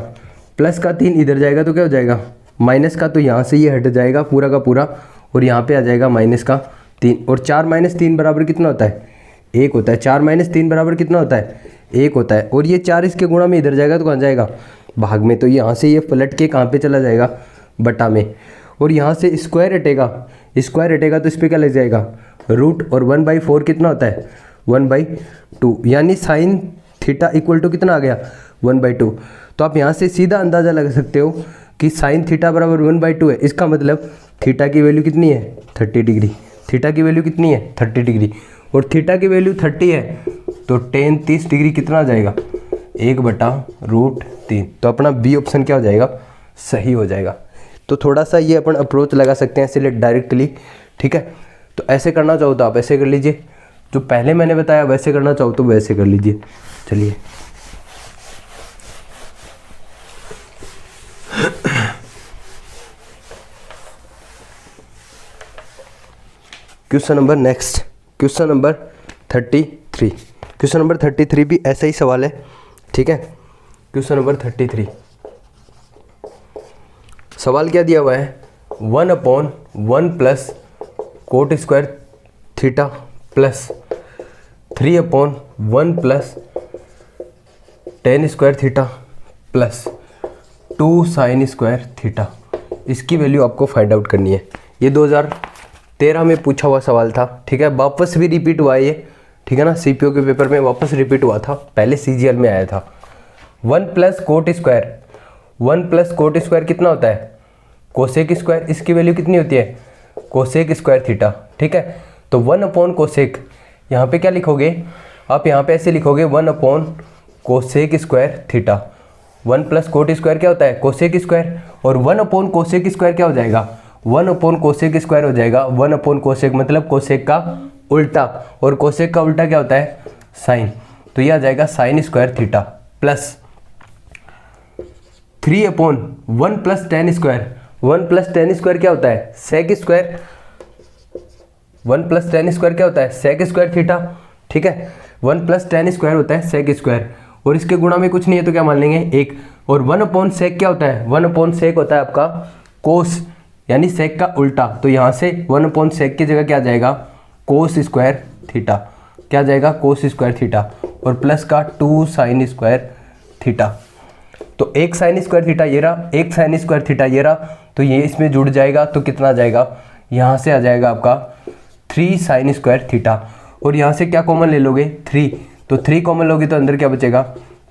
प्लस का 3 इधर जाएगा तो क्या हो जाएगा, माइनस का, तो यहाँ से ये हट जाएगा पूरा का पूरा, और यहाँ पे आ जाएगा माइनस का 3। और 4 - 3 बराबर कितना होता है, 1 होता है। 4 - 3 बराबर कितना होता है, 1 होता है। और ये 4 इसके गुणा में इधर जाएगा तो कहाँ जाएगा, भाग में। तो यहाँ से ये पलट के कहाँ पे चला जाएगा, बटा में। और यहाँ से स्क्वायर हटेगा तो इस पर क्या लग जाएगा, रूट, और 1/4 कितना होता है, 1/2, यानी साइन थीटा इक्वल टू कितना आ गया, 1/2। तो आप यहाँ से सीधा अंदाज़ा लगा सकते हो कि साइन थीटा बराबर 1/2 है। इसका मतलब थीटा की वैल्यू कितनी है, 30 डिग्री। थीटा की वैल्यू कितनी है, 30 डिग्री, और थीटा की वैल्यू 30 है तो tan 30 डिग्री कितना आ जाएगा, 1/√3। तो अपना बी ऑप्शन क्या हो जाएगा, सही हो जाएगा। तो थोड़ा सा ये अपन अप्रोच लगा सकते हैं सिलेक्ट डायरेक्टली। ठीक है, तो ऐसे करना चाहो तो आप ऐसे कर लीजिए, जो पहले मैंने बताया वैसे करना चाहो तो वैसे कर लीजिए। चलिए question number next, question number 33। Question number 33 भी ऐसा ही सवाल है। ठीक है, क्वेश्चन नंबर 33 सवाल क्या दिया हुआ है, 1/1 plus cot square theta plus 3/1 plus tan square theta plus 2 sign square theta. इसकी वैल्यू आपको फाइंड आउट करनी है। ये 2013 में पूछा हुआ सवाल था। ठीक है, वापस भी रिपीट हुआ है ये। ठीक है ना, सीपीओ के पेपर में वापस रिपीट हुआ था, पहले सीजीएल में आया था। 1 प्लस कोट स्क्वायर कितना होता है, कोसेक स्क्वायर। इसकी वैल्यू कितनी होती है, कोसेक स्क्वायर थीटा। ठीक है, तो 1/कोसेक, यहाँ पे क्या लिखोगे आप, यहाँ पे ऐसे लिखोगे 1/कोसेक square theta. 1 plus cot square क्या होता है, कोसेक स्क्वायर, और 1/कोसेक स्क्वायर क्या हो जाएगा, 1/कोसेक स्क्वायर हो जाएगा। 1/कोसेक मतलब कोसेक का उल्टा, और कोसेक का उल्टा क्या होता है, साइन। तो यह आ जाएगा sine square theta plus 3/1 plus tan square. 1 plus tan square क्या होता है, sec square. 1 plus tan square क्या होता है, सेक स्क्वायर थीटा। ठीक है, 1 प्लस tan स्क्वायर होता है सेक स्क्वायर, और इसके गुणा में कुछ नहीं है तो क्या मान लेंगे, 1। और 1/सेक क्या होता है, 1/सेक होता है आपका कोस, यानी सेक का उल्टा। तो यहाँ से 1/सेक की जगह क्या आ जाएगा, कोस स्क्वायर थीटा। क्या जाएगा, कोस स्क्वायर थीटा, और प्लस का 2 साइन स्क्वायर थीटा। तो 1 साइन स्क्वायर थीटा ये रहा, 1 साइन स्क्वायर थीटा ये रहा, तो ये इसमें जुड़ जाएगा तो कितना आ जाएगा, यहाँ से आ जाएगा आपका 3 साइन स्क्वायर थीटा। और यहाँ से क्या कॉमन ले लोगे, 3, तो 3 कॉमन लोगे तो अंदर क्या बचेगा,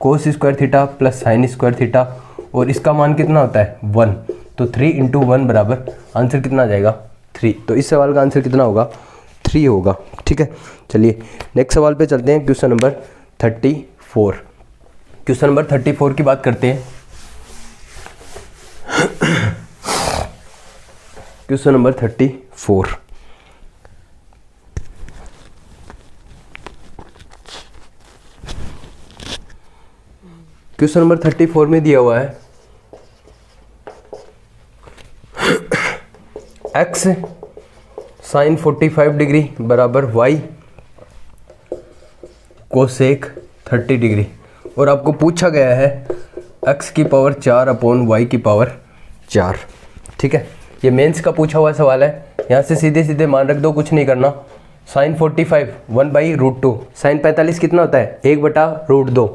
cos square theta plus sign square theta, और इसका मान कितना होता है, 1। तो 3 इंटू 1 बराबर आंसर कितना आ जाएगा 3। तो इस सवाल का आंसर कितना होगा 3 होगा। ठीक है, चलिए नेक्स्ट सवाल पे चलते हैं। Question number 34। क्वेश्चन नंबर 34 की बात करते हैं। Question number 34। क्वेश्चन नंबर 34 में दिया हुआ है x साइन 45 डिग्री बराबर y कोसेक 30 डिग्री, और आपको पूछा गया है x की पावर 4 अपॉन y की पावर 4। ठीक है, ये मेंस का पूछा हुआ सवाल है। यहाँ से सीधे सीधे मान रख दो, कुछ नहीं करना। साइन 45 1/√2, साइन 45 कितना होता है 1/√2,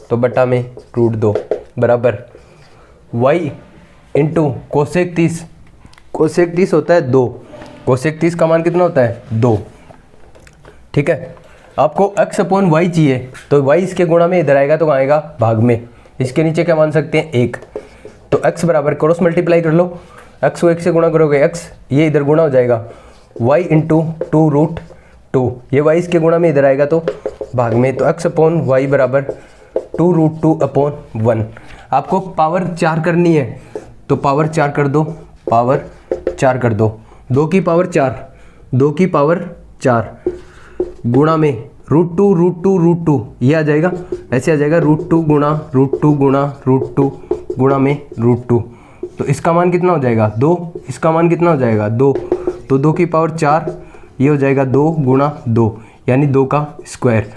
तो बटा में √2 बराबर y इंटू कोसेक 30, कोसेक 30 होता है 2, कोसेक 30 का मान कितना होता है 2। ठीक है, आपको x अपॉन y चाहिए, तो y इसके गुणा में इधर आएगा तो कहाँ आएगा भाग में, इसके नीचे क्या मान सकते हैं 1। तो x बराबर क्रॉस मल्टीप्लाई कर लो, x को 1 से गुणा करोगे x, ये इधर गुणा हो जाएगा y इंटू 2√2, ये y इसके गुणा में इधर आएगा तो भाग में, तो x अपॉन y बराबर 2√2 अपॉन 1। आपको पावर 4 करनी है, तो पावर 4 कर दो, पावर 4 कर दो, 2 की पावर 4, 2 की पावर 4 गुणा में √2 ये आ जाएगा, ऐसे आ जाएगा √2 गुणा √2 गुणा √2 गुणा में √2। तो इसका मान कितना हो जाएगा 2, इसका मान कितना हो जाएगा 2, तो 2 की पावर 4 ये हो जाएगा 2 गुणा 2 यानी 2 का स्क्वायर।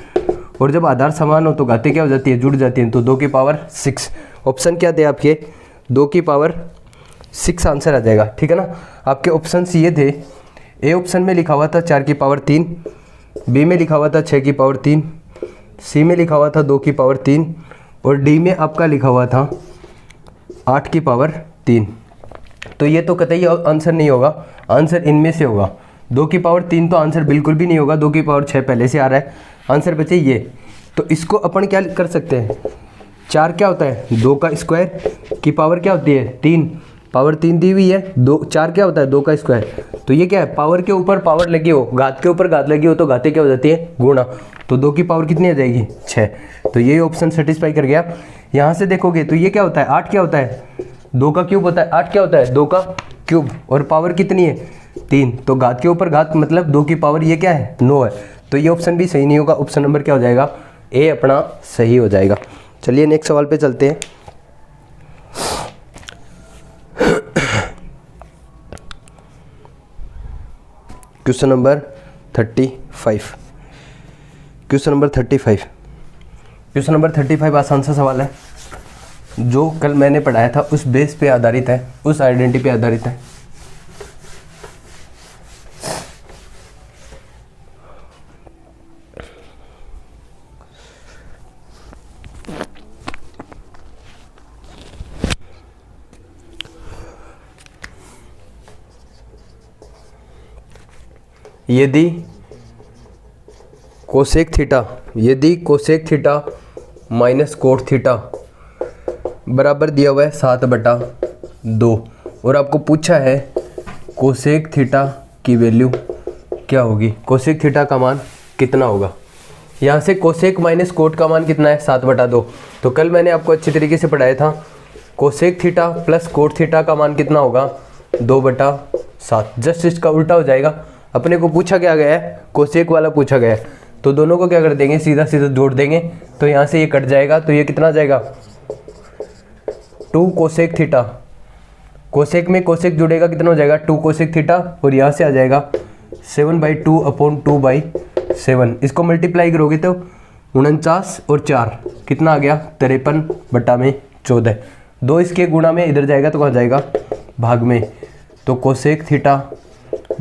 और जब आधार समान हो तो घातें क्या हो जाती है जुड़ जाती हैं, तो 2 की पावर 6। ऑप्शन क्या थे आपके 2 की पावर 6 आंसर आ जाएगा। ठीक है ना, आपके ऑप्शन ये थे, ए ऑप्शन में लिखा हुआ था 4 की पावर 3, बी में लिखा हुआ था 6 की पावर 3, सी में लिखा हुआ था 2 की पावर 3, और डी में आपका लिखा हुआ था 8 की पावर 3। तो ये तो कतई आंसर नहीं होगा, आंसर इनमें से होगा। 2 की पावर 3 तो आंसर बिल्कुल भी नहीं होगा, 2 की पावर 6 पहले से आ रहा है, आंसर बचे ये। तो इसको अपन क्या कर सकते हैं, 4 क्या होता है 2 का स्क्वायर की पावर क्या होती है 3, पावर 3 दी हुई है, 4 क्या होता है 2 का स्क्वायर। तो ये क्या है, पावर के ऊपर पावर लगी हो, घात के ऊपर घात लगी हो तो घातें क्या हो जाती है गुणा, तो 2 की पावर कितनी आ जाएगी 6। तो ये ऑप्शन सेटिस्फाई कर गया। यहाँ से देखोगे तो ये क्या होता है 8 क्या होता है 2 का क्यूब होता है, 8 क्या होता है 2 का क्यूब, और पावर कितनी है 3, तो घात के ऊपर घात मतलब 2 की पावर ये क्या है 9 है। तो ये ऑप्शन भी सही नहीं होगा, ऑप्शन नंबर क्या हो जाएगा ए अपना सही हो जाएगा। चलिए नेक्स्ट सवाल पे चलते हैं। Question number 35। Question number 35। Question number 35 आसान सा सवाल है, जो कल मैंने पढ़ाया था उस बेस पे आधारित है, उस आइडेंटिटी पे आधारित है। यदि cosec theta minus cot theta बराबर दिया हुआ है 7/2, और आपको पूछा है कोसेक थीटा की वैल्यू क्या होगी, कोसेक थीटा का मान कितना होगा। यहाँ से कोसेक माइनस कोट का मान कितना है 7/2, तो कल मैंने आपको अच्छे तरीके से पढ़ाया था cosec theta plus cot theta का मान कितना होगा 2/7। जस्ट इसका उल्टा हो जाएगा, अपने को पूछा क्या गया है कोसेक वाला पूछा गया है, तो दोनों को क्या कर देंगे सीधा सीधा जोड़ देंगे, तो यहाँ से ये कट जाएगा, तो ये कितना आ जाएगा 2 कोसेक थीटा, कोसेक में कोसेक जुड़ेगा कितना हो जाएगा 2 कोसेक थीटा, और यहाँ से आ जाएगा 7/2 अपॉन 2/7। इसको मल्टीप्लाई करोगे तो 49 और 4 कितना आ गया 53/14। 2 इसके गुणा में इधर जाएगा तो कहाँ जाएगा भाग में, तो कोसेक थीटा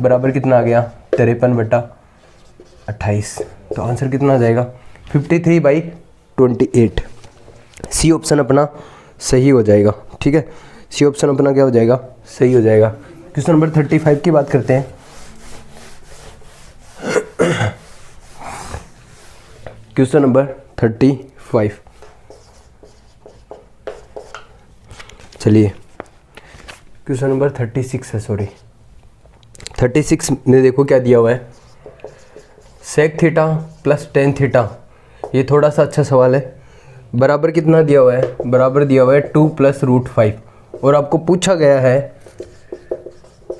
बराबर कितना आ गया 53/28। तो आंसर कितना आ जाएगा 53/28। सी ऑप्शन अपना सही हो जाएगा। ठीक है, सी ऑप्शन अपना क्या हो जाएगा सही हो जाएगा। क्वेश्चन नंबर 35 की बात करते हैं। क्वेश्चन नंबर 35, चलिए क्वेश्चन नंबर 36 है, सॉरी 36 में देखो क्या दिया हुआ है, sec theta plus tan theta. ये थोड़ा सा अच्छा सवाल है। बराबर कितना दिया हुआ है, बराबर दिया हुआ है 2 + √5 और आपको पूछा गया है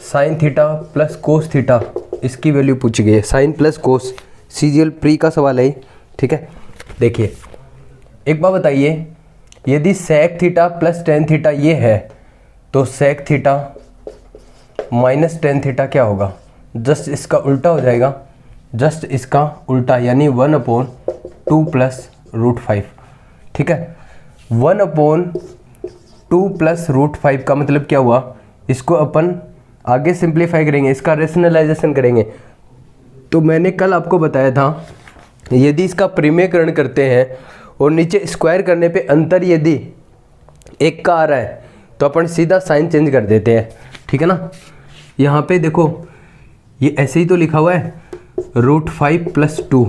sine theta plus cos theta, इसकी वैल्यू पूछी गई है। Sine plus cos, CGL pre का सवाल है, ठीक है। देखिए एक बात बताइए, यदि sec theta plus tan theta ये है तो sec theta minus tan theta क्या होगा, जस्ट इसका उल्टा हो जाएगा, जस्ट इसका उल्टा, यानी 1/2 + √5, ठीक है। 1/2 + √5 का मतलब क्या हुआ, इसको अपन आगे सिंप्लीफाई करेंगे, इसका रेशनलाइजेशन करेंगे। तो मैंने कल आपको बताया था यदि इसका परिमेयकरण करते हैं और नीचे स्क्वायर करने पे अंतर यदि 1 का आ रहा है तो अपन सीधा साइन चेंज कर देते हैं, ठीक है ना। यहाँ पे देखो ये ऐसे ही तो लिखा हुआ है √5 + 2,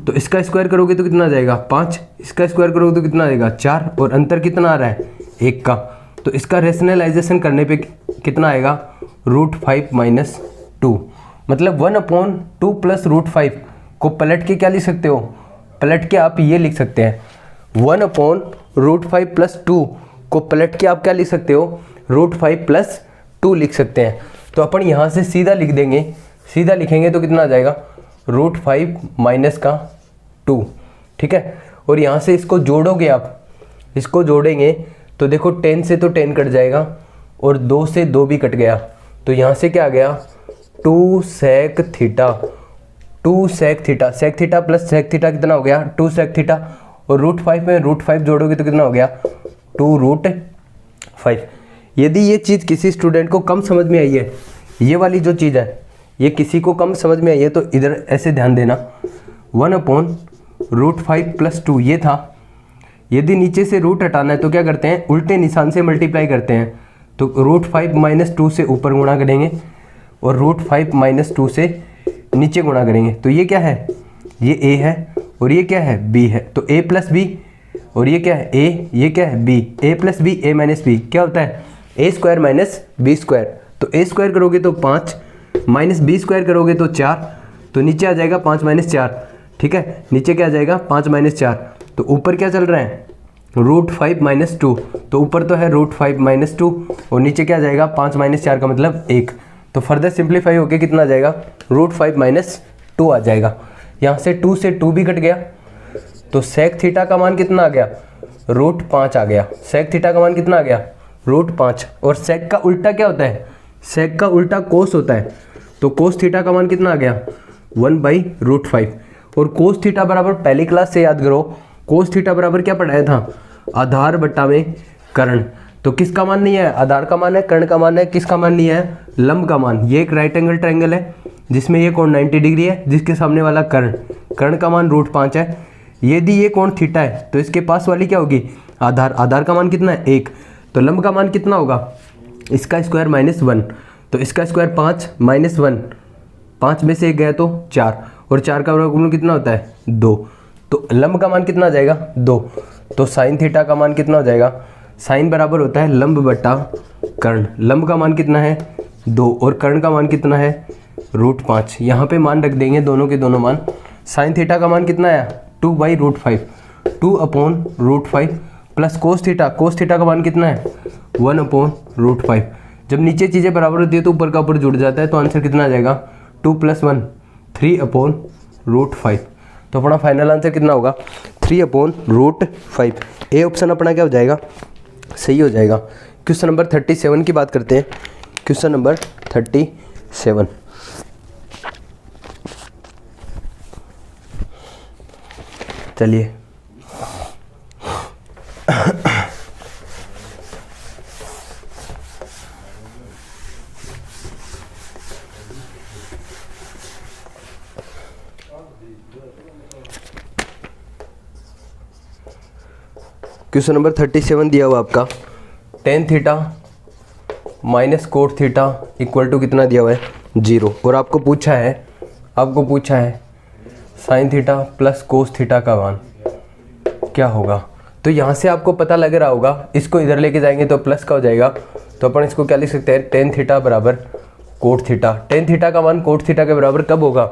तो इसका स्क्वायर करोगे तो कितना आ जाएगा 5, इसका स्क्वायर करोगे तो कितना आएगा 4, और अंतर कितना आ रहा है 1 का, तो इसका रेशनलाइजेशन करने पे कितना आएगा √5 - 2, मतलब 1/2 + √5 को पलट के क्या लिख सकते हो, पलट के आप ये लिख सकते हैं 1/√5 + 2 को पलट के आप क्या लिख सकते हो √5 + 2 लिख सकते हैं। तो अपन यहाँ से सीधा लिख देंगे, सीधा लिखेंगे तो कितना आ जाएगा √5 - 2, ठीक है। और यहाँ से इसको जोड़ोगे आप, इसको जोड़ेंगे तो देखो 10 से तो 10 कट जाएगा और 2 से 2 भी कट गया, तो यहाँ से क्या आ गया 2 sec theta, 2 sec theta, sec theta plus sec theta कितना हो गया 2 sec थीटा, और √5 में √5 जोड़ोगे तो कितना हो गया 2√5। यदि ये चीज़ किसी स्टूडेंट को कम समझ में आई है, ये वाली जो चीज़ है ये किसी को कम समझ में आई है, तो इधर ऐसे ध्यान देना 1/√5 + 2 ये था। यदि नीचे से रूट हटाना है तो क्या करते हैं, उल्टे निशान से मल्टीप्लाई करते हैं, तो √5 - 2 से ऊपर गुणा करेंगे और √5 - 2 से नीचे गुणा करेंगे। तो ये क्या है, ये a है और ये क्या है b है, तो a + b, और ये क्या है a, ये क्या है b, a + b a - b क्या होता है a² - b², तो a² करोगे तो 5 - b² करोगे तो 4, तो नीचे आ जाएगा 5 - 4, ठीक है। नीचे क्या आ जाएगा 5 - 4, तो ऊपर क्या चल रहा है √5 - 2, तो ऊपर तो है √5 - 2 और नीचे क्या आ जाएगा 5 - 4 का मतलब 1, तो फर्दर सिंप्लीफाई होके कितना आ जाएगा √5 - 2 आ जाएगा। यहाँ से 2 से 2 भी कट गया, तो सेक थीटा का मान कितना आ गया √5 आ गया, सेक थीटा का मान कितना आ गया √5, और सेक का उल्टा क्या होता है, सेक का उल्टा कोस होता है, तो कोस थीटा का मान कितना आ गया 1/√5, और कोस थीटा बराबर पहली क्लास से याद करो, कोस थीटा बराबर क्या पढ़ाया था आधार बटा में कर्ण, तो किसका मान नहीं है, आधार का मान है, कर्ण का मान है, किसका मान नहीं है लंब का मान। ये एक राइट एंगल ट्रायंगल है जिसमें ये कोण 90 डिग्री है, जिसके सामने वाला कर्ण, कर्ण का मान √5 है। यदि ये कोण थीटा है तो इसके पास वाली क्या होगी आधार, आधार का मान कितना है 1, तो लंब का मान कितना होगा इसका स्क्वायर -1, तो इसका स्क्वायर 5 - 1, 5 में से 1 गया तो 4, और 4 का वर्गमूल कितना होता है 2, तो लंब का मान कितना आ जाएगा 2, तो साइन थीटा का मान कितना हो जाएगा, साइन बराबर होता है लंब बटा कर्ण, लंब का मान कितना है 2 और कर्ण का मान कितना है √5। यहाँ पे मान रख देंगे दोनों के दोनों मान। साइन थीटा का मान कितना आया 2/√5, 2/√5 प्लस कोस थीटा, कोस थीटा का मान कितना है 1/√5। जब नीचे चीज़ें बराबर होती है तो ऊपर का ऊपर जुड़ जाता है, तो आंसर कितना आ जाएगा 2 + 1 3/√5। तो अपना फाइनल आंसर कितना होगा 3/√5। ए ऑप्शन अपना क्या हो जाएगा सही हो जाएगा। क्वेश्चन नंबर 37 की बात करते हैं। क्वेश्चन नंबर 37, चलिए क्वेश्चन नंबर 37 दिया हुआ आपका tan theta minus cot theta equal to कितना दिया हुआ है 0, और आपको पूछा है sine theta plus cos theta का मान क्या होगा। तो यहाँ से आपको पता लग रहा होगा, इसको इधर लेके जाएंगे तो प्लस का हो जाएगा, तो अपन इसको क्या लिख सकते हैं, टेन थीटा बराबर कोट थीटा। टेन थीटा का मान कोट थीटा के बराबर कब होगा,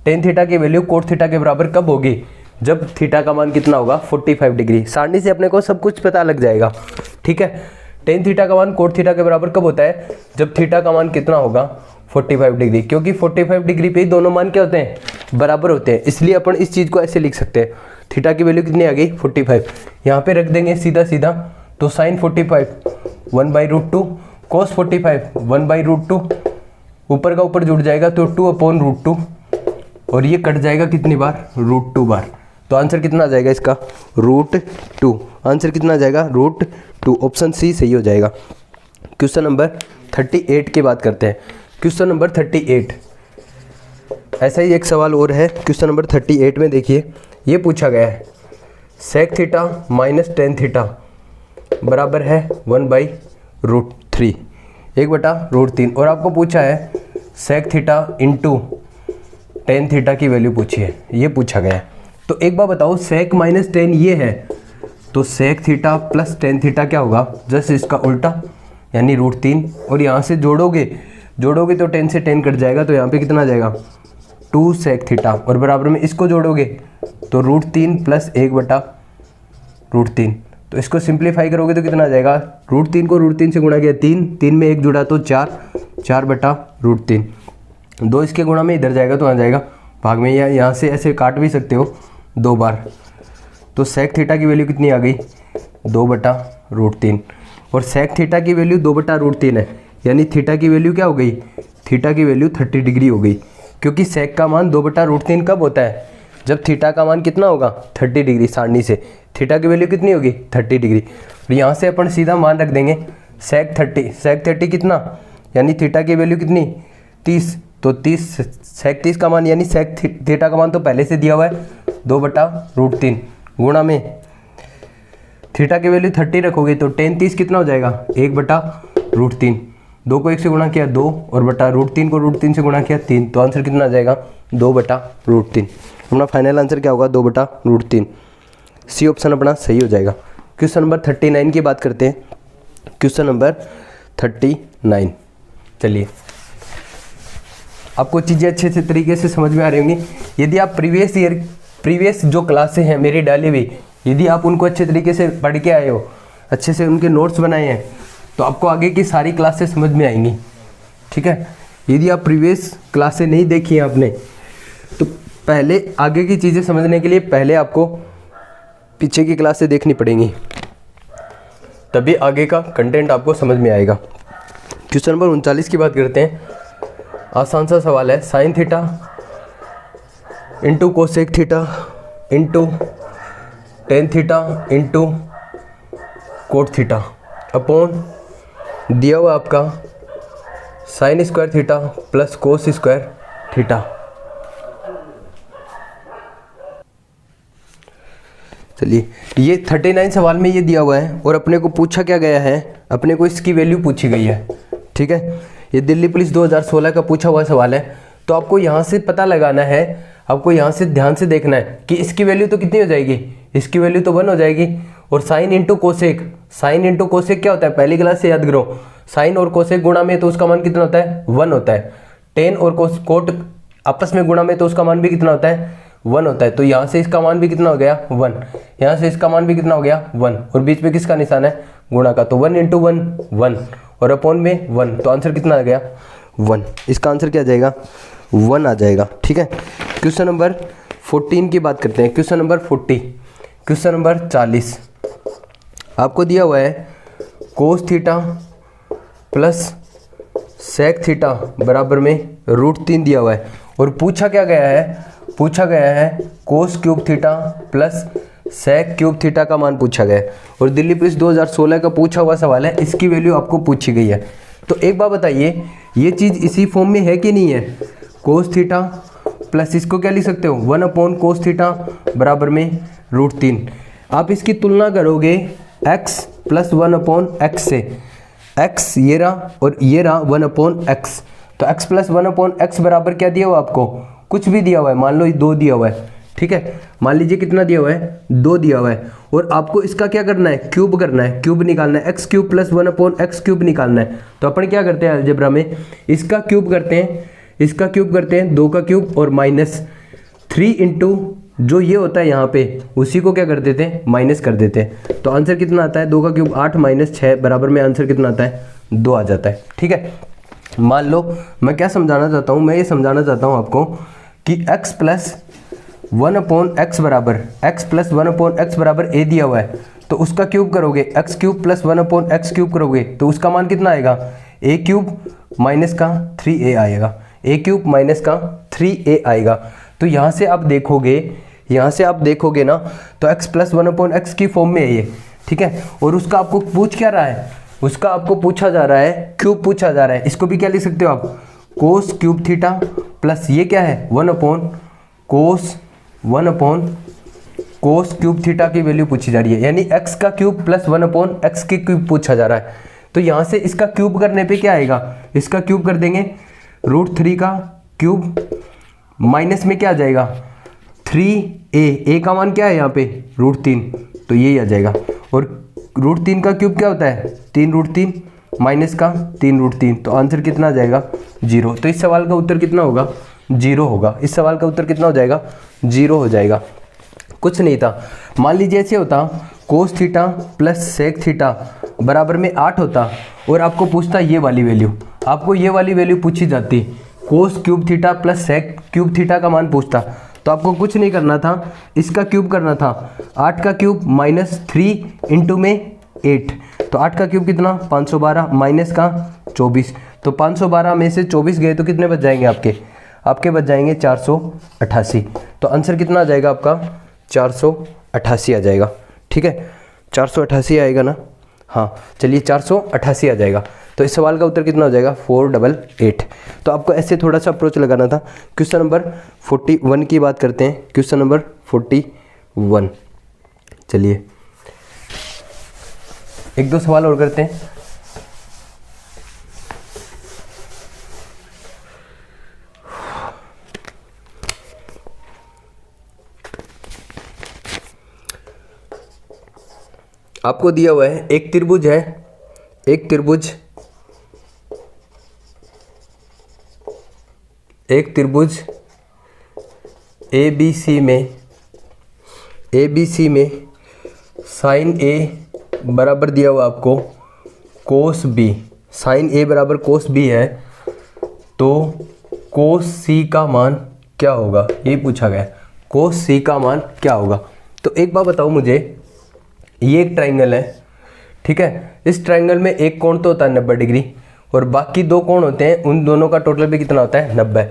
टेन थीटा की वैल्यू कोट थीटा के बराबर कब होगी, जब थीटा का मान कितना होगा 45 डिग्री। सारणी से अपने को सब कुछ पता लग जाएगा, ठीक है। टेन थीटा का मान कोट थीटा के बराबर कब होता है, जब थीटा का मान कितना होगा 45 डिग्री, क्योंकि 45 डिग्री पे ही दोनों मान क्या होते हैं, बराबर होते हैं। इसलिए अपन इस चीज़ को ऐसे लिख सकते हैं, थीटा की वैल्यू कितनी आ गई 45, यहाँ पे रख देंगे सीधा सीधा, तो साइन 45 1/√2, कोस 45 1/√2, ऊपर का ऊपर जुड़ जाएगा तो 2/√2, और ये कट जाएगा कितनी बार, √2 बार। तो आंसर कितना आ जाएगा इसका, √2। आंसर कितना आ जाएगा, √2। ऑप्शन सी सही हो जाएगा। क्वेश्चन नंबर 38 की बात करते हैं। क्वेश्चन नंबर 38, ऐसा ही एक सवाल और है। क्वेश्चन नंबर 38 में देखिए, ये पूछा गया है sec theta minus tan theta बराबर है 1/√3, 1/√3, और आपको पूछा है sec theta into tan theta की वैल्यू पूछी है, ये पूछा गया है। तो एक बार बताओ, सेक माइनस टेन ये है, तो sec theta plus tan theta क्या होगा, जस्ट इसका उल्टा, यानी √3, और यहाँ से जोड़ोगे तो टेन से टेन कट जाएगा, तो यहाँ पे कितना आ जाएगा 2 सेक थीटा, और बराबर में इसको जोड़ोगे तो √3 प्लस 1/√3। तो इसको सिंप्लीफाई करोगे तो कितना आ जाएगा, √3 को √3 से गुणा किया 3, 3 में 1 जुड़ा तो 4, 4/√3, 2 इसके गुणा में इधर जाएगा तो आ जाएगा भाग में, या यहाँ से ऐसे काट भी सकते हो 2 बार। तो सेक थीटा की वैल्यू कितनी आ गई 2/√3, और सेक थीटा की वैल्यू 2/√3 है, यानी थीटा की वैल्यू क्या हो गई, थीटा की वैल्यू 30 डिग्री हो गई, क्योंकि सेक का मान 2/√3 कब होता है, जब थीटा का मान कितना होगा 30 डिग्री। सारणी से थीटा की वैल्यू कितनी होगी 30 डिग्री, और यहाँ से अपन सीधा मान रख देंगे सेक 30, सेक 30 कितना, यानी थीटा की वैल्यू कितनी 30, तो 30 सेक 30 का मान, यानी सेक थीटा का मान तो पहले से दिया हुआ है 2/√3, गुणा में थीटा की वैल्यू 30 रखोगे तो टेन 30 कितना हो जाएगा 1/√3, 2 को 1 से गुणा किया 2, और √3 को √3 से गुणा किया 3, तो आंसर कितना आ जाएगा 2/√3। अपना फाइनल आंसर क्या होगा 2/√3। सी ऑप्शन अपना सही हो जाएगा। क्वेश्चन नंबर 39 की बात करते हैं। क्वेश्चन नंबर 39, चलिए आपको चीज़ें अच्छे से तरीके से समझ में आ रही होंगी। यदि आप प्रीवियस जो क्लासें हैं मेरी डाली हुई, यदि आप उनको अच्छे तरीके से पढ़ के आए हो, अच्छे से उनके नोट्स बनाए हैं, तो आपको आगे की सारी क्लासें समझ में आएंगी, ठीक है। यदि आप प्रीवियस क्लासें नहीं देखी हैं आपने, तो पहले आगे की चीज़ें समझने के लिए पहले आपको पीछे की क्लासें देखनी पड़ेंगी, तभी आगे का कंटेंट आपको समझ में आएगा। क्वेश्चन नंबर 39 की बात करते हैं। आसान सा सवाल है, sine theta into cosec theta into tan theta into cot theta upon दिया हुआ आपका sine square theta plus cos square theta. चलिए, ये 39 सवाल में ये दिया हुआ है, और अपने को पूछा क्या गया है, अपने को इसकी वैल्यू पूछी गई है, ठीक है। ये दिल्ली पुलिस 2016 का पूछा हुआ सवाल है, तो आपको यहाँ से पता लगाना है, आपको यहाँ से ध्यान से देखना है कि इसकी वैल्यू तो कितनी हो जाएगी, इसकी वैल्यू तो 1 हो जाएगी, और sine into cosec, sine into cosec क्या होता है, पहली क्लास से याद करो, साइन और कोसेक गुणा में तो उसका मान कितना होता है 1 होता है, टेन और कोट आपस में गुणा में तो उसका मान भी कितना होता है 1 होता है। तो यहाँ से इसका मान भी कितना हो गया 1, यहाँ से इसका मान भी कितना हो गया 1, और बीच में किसका निशान है गुणा का, तो 1 इंटू 1 1, और अपॉन में 1, तो आंसर कितना आ गया 1। इसका आंसर क्या आ जाएगा 1 आ जाएगा, ठीक है। क्वेश्चन नंबर 14 की बात करते हैं। क्वेश्चन नंबर 40, क्वेश्चन नंबर 40 आपको दिया हुआ है cos theta plus sec theta बराबर में √3 दिया हुआ है, और पूछा क्या गया है, पूछा गया है cos cube theta plus sec cube theta का मान पूछा गया है, और दिल्ली पुलिस 2016 का पूछा हुआ सवाल है, इसकी वैल्यू आपको पूछी गई है। तो एक बात बताइए, ये चीज़ इसी फॉर्म में है कि नहीं है, कोस थीटा प्लस इसको क्या लिख सकते हो 1/कोस थीटा बराबर में √3। आप इसकी तुलना करोगे x प्लस 1/x से, x ये रहा और ये रहा 1/x, तो x प्लस 1/x बराबर क्या दिया हुआ आपको, कुछ भी दिया हुआ है, मान लो 2 दिया हुआ है, ठीक है। मान लीजिए कितना दिया हुआ है, 2 दिया हुआ है, और आपको इसका क्या करना है, क्यूब करना है, क्यूब निकालना है, x cube plus 1/x cube निकालना है। तो अपन क्या करते हैं अलजेब्रा में, इसका क्यूब करते हैं, इसका क्यूब करते हैं, 2 का क्यूब और माइनस 3 इंटू जो ये होता है यहाँ पे उसी को क्या कर देते हैं, माइनस कर देते हैं। तो आंसर कितना आता है, 2 का क्यूब 8 माइनस 6 बराबर में आंसर कितना आता है, 2 आ जाता है। ठीक है। मान लो मैं क्या समझाना चाहता हूँ, मैं ये समझाना चाहता हूँ आपको कि x प्लस 1/x बराबर a दिया हुआ है, तो उसका क्यूब करोगे, x cube plus 1/x cube करोगे तो उसका मान कितना आएगा, a क्यूब माइनस का 3a आएगा, a क्यूब माइनस का 3a आएगा। तो यहाँ से आप देखोगे ना तो x प्लस 1/x की फॉर्म में है ये, ठीक है। और उसका आपको पूछ क्या रहा है, उसका आपको पूछा जा रहा है, क्यूब पूछा जा रहा है। इसको भी क्या लिख सकते हो आप, कोस क्यूब थीटा प्लस ये क्या है 1/कोस क्यूब थीटा की वैल्यू पूछी जा रही है, यानी x का क्यूब प्लस 1/x की क्यूब पूछा जा रहा है। तो यहाँ से इसका क्यूब करने पे क्या आएगा, इसका क्यूब कर देंगे, √3 का क्यूब माइनस में क्या आ जाएगा 3a का मान क्या है यहाँ पे √3, तो यही आ जाएगा। और √3 का क्यूब क्या होता है 3√3 माइनस का 3√3, तो आंसर कितना आ जाएगा 0। तो इस सवाल का उत्तर कितना होगा, 0 होगा। इस सवाल का उत्तर कितना हो जाएगा, 0 हो जाएगा। कुछ नहीं था, मान लीजिए ऐसे होता cos theta plus sec theta बराबर में 8 होता और आपको पूछता ये वाली वैल्यू, आपको ये वाली वैल्यू पूछी जाती, cos cube theta plus sec cube theta का मान पूछता, तो आपको कुछ नहीं करना था, इसका क्यूब करना था, 8 का क्यूब माइनस 3 इंटू में 8, तो 8 का क्यूब कितना 512 माइनस का 24, तो 512 में से 24 गए तो कितने बच जाएंगे आपके बच जाएंगे 488। तो आंसर कितना आ जाएगा आपका 488 आ जाएगा। ठीक है, 488 आएगा ना, हाँ चलिए 488 आ जाएगा। तो इस सवाल का उत्तर कितना हो जाएगा 488। तो आपको ऐसे थोड़ा सा अप्रोच लगाना था। क्वेश्चन नंबर 41 की बात करते हैं, क्वेश्चन नंबर 41। चलिए 1-2 सवाल और करते हैं। आपको दिया हुआ है एक त्रिभुज है, एक त्रिभुज ABC में साइन A बराबर दिया हुआ आपको कोस B, साइन A बराबर कोस B है, तो कोस C का मान क्या होगा, ये पूछा गया, कोस C का मान क्या होगा। तो एक बात बताओ मुझे, ये एक ट्राइंगल है, ठीक है, इस ट्राइंगल में एक कोण तो होता है 90 डिग्री और बाकी 2 कोण होते हैं, उन दोनों का टोटल भी कितना होता है 90।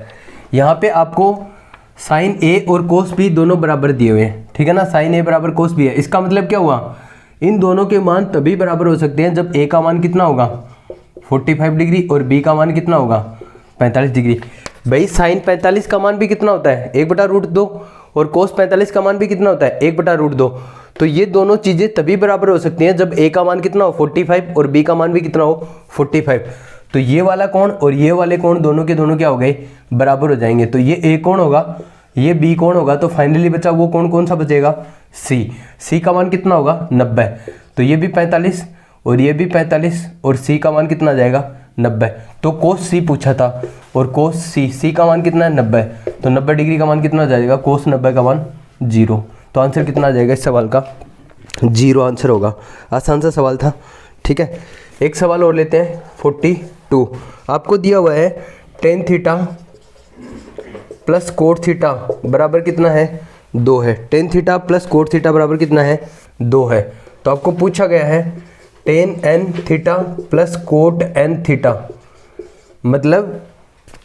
यहाँ पे आपको साइन A और कोस B दोनों बराबर दिए हुए हैं, ठीक है ना, साइन A बराबर कोस B है। इसका मतलब क्या हुआ, इन दोनों के मान तभी बराबर हो सकते हैं जब A का मान कितना होगा 45 डिग्री और B का मान कितना होगा 45 डिग्री। भाई साइन 45 का मान भी कितना होता है 1/√2 और कोस 45 का मान भी कितना होता है 1/√2। तो ये दोनों चीज़ें तभी बराबर हो सकती हैं जब A का मान कितना हो 45 और B का मान भी कितना हो 45। तो ये वाला कोण और ये वाले कोण दोनों के दोनों क्या हो गए, बराबर हो जाएंगे। तो ये A कोण होगा, ये B कोण होगा, तो फाइनली बचा वो कोण कौन सा बचेगा, C का मान कितना होगा 90। तो ये भी 45 और ये भी 45 और C का मान कितना आ जाएगा 90। तो कोस C पूछा था और कोस C का मान कितना है 90, तो 90 डिग्री का मान कितना आ जाएगा, कोस 90 का मान 0। तो आंसर कितना आ जाएगा इस सवाल का, 0 आंसर होगा। आसान सा सवाल था, ठीक है। एक सवाल और लेते हैं 42। आपको दिया हुआ है tan theta plus cot theta बराबर कितना है 2 है, tan theta plus cot theta बराबर कितना है 2 है। तो आपको पूछा गया है tan N theta plus cot N theta, मतलब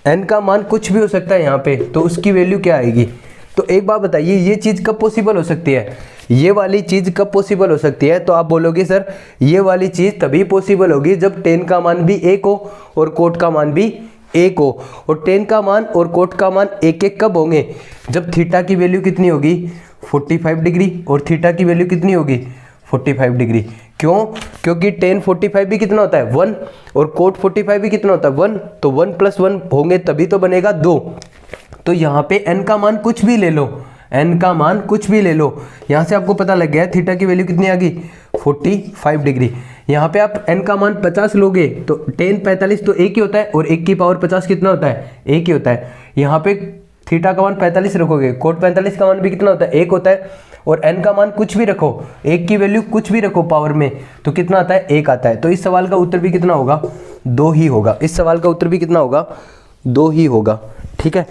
एन का मान कुछ भी हो सकता है यहाँ पे, तो उसकी वैल्यू क्या आएगी। तो एक बात बताइए, ये चीज़ कब पॉसिबल हो सकती है, ये वाली चीज़ कब पॉसिबल हो सकती है। तो आप बोलोगे सर ये वाली चीज़ तभी पॉसिबल होगी जब टेन का मान भी 1 हो और कोट का मान भी 1 हो। और टेन का मान और कोट का मान 1 कब होंगे, जब थीटा की वैल्यू कितनी होगी 45 डिग्री और थीटा की वैल्यू कितनी होगी 45 डिग्री। क्यों, क्योंकि टेन 45 भी कितना होता है 1 और कोट 45 भी कितना होता है 1, तो 1 + 1 होंगे तभी तो बनेगा 2। तो यहाँ पे n का मान कुछ भी ले लो, एन का मान कुछ भी ले लो। यहाँ से आपको पता लग गया है थीटा की वैल्यू कितनी आ गई 45 डिग्री। यहाँ पे आप एन का मान 50 लोगे तो टेन 45 तो एक ही होता है, और 1 की पावर 50 कितना होता है, एक ही होता है। यहाँ पे थीटा का मान 45 रखोगे, कोट 45 का मान भी कितना होता है, एक होता है। और एन का मान कुछ भी रखो, एक की वैल्यू कुछ भी रखो पावर में, तो कितना आता है, एक आता है। तो इस सवाल का उत्तर भी कितना होगा, 2 ही होगा। इस सवाल का उत्तर भी कितना होगा, 2 ही होगा। ठीक है,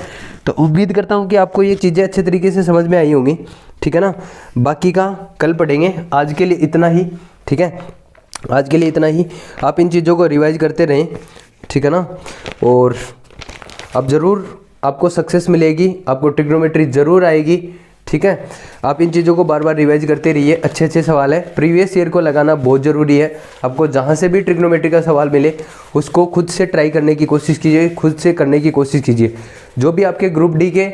तो उम्मीद करता हूँ कि आपको ये चीज़ें अच्छे तरीके से समझ में आई होंगी। ठीक है ना, बाकी का कल पढ़ेंगे। आज के लिए इतना ही। ठीक है, आज के लिए इतना ही। आप इन चीज़ों को रिवाइज करते रहें। ठीक है ना, और अब ज़रूर आपको सक्सेस मिलेगी, आपको ट्रिग्नोमेट्री ज़रूर आएगी। ठीक है, आप इन चीज़ों को बार बार रिवाइज करते रहिए। अच्छे अच्छे सवाल है, प्रीवियस ईयर को लगाना बहुत ज़रूरी है। आपको जहाँ से भी ट्रिग्नोमेट्री का सवाल मिले उसको खुद से ट्राई करने की कोशिश कीजिए, खुद से करने की कोशिश कीजिए। जो भी आपके ग्रुप डी के,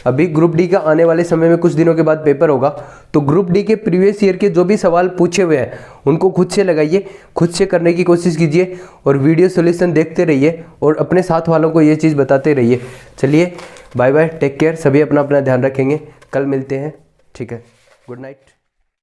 अभी ग्रुप डी का आने वाले समय में कुछ दिनों के बाद पेपर होगा, तो ग्रुप डी के प्रीवियस ईयर के जो भी सवाल पूछे हुए हैं उनको खुद से लगाइए, खुद से करने की कोशिश कीजिए, और वीडियो सॉल्यूशन देखते रहिए और अपने साथ वालों को ये चीज़ बताते रहिए। चलिए बाय बाय, टेक केयर, सभी अपना अपना ध्यान रखेंगे। कल मिलते हैं। ठीक है, गुड नाइट।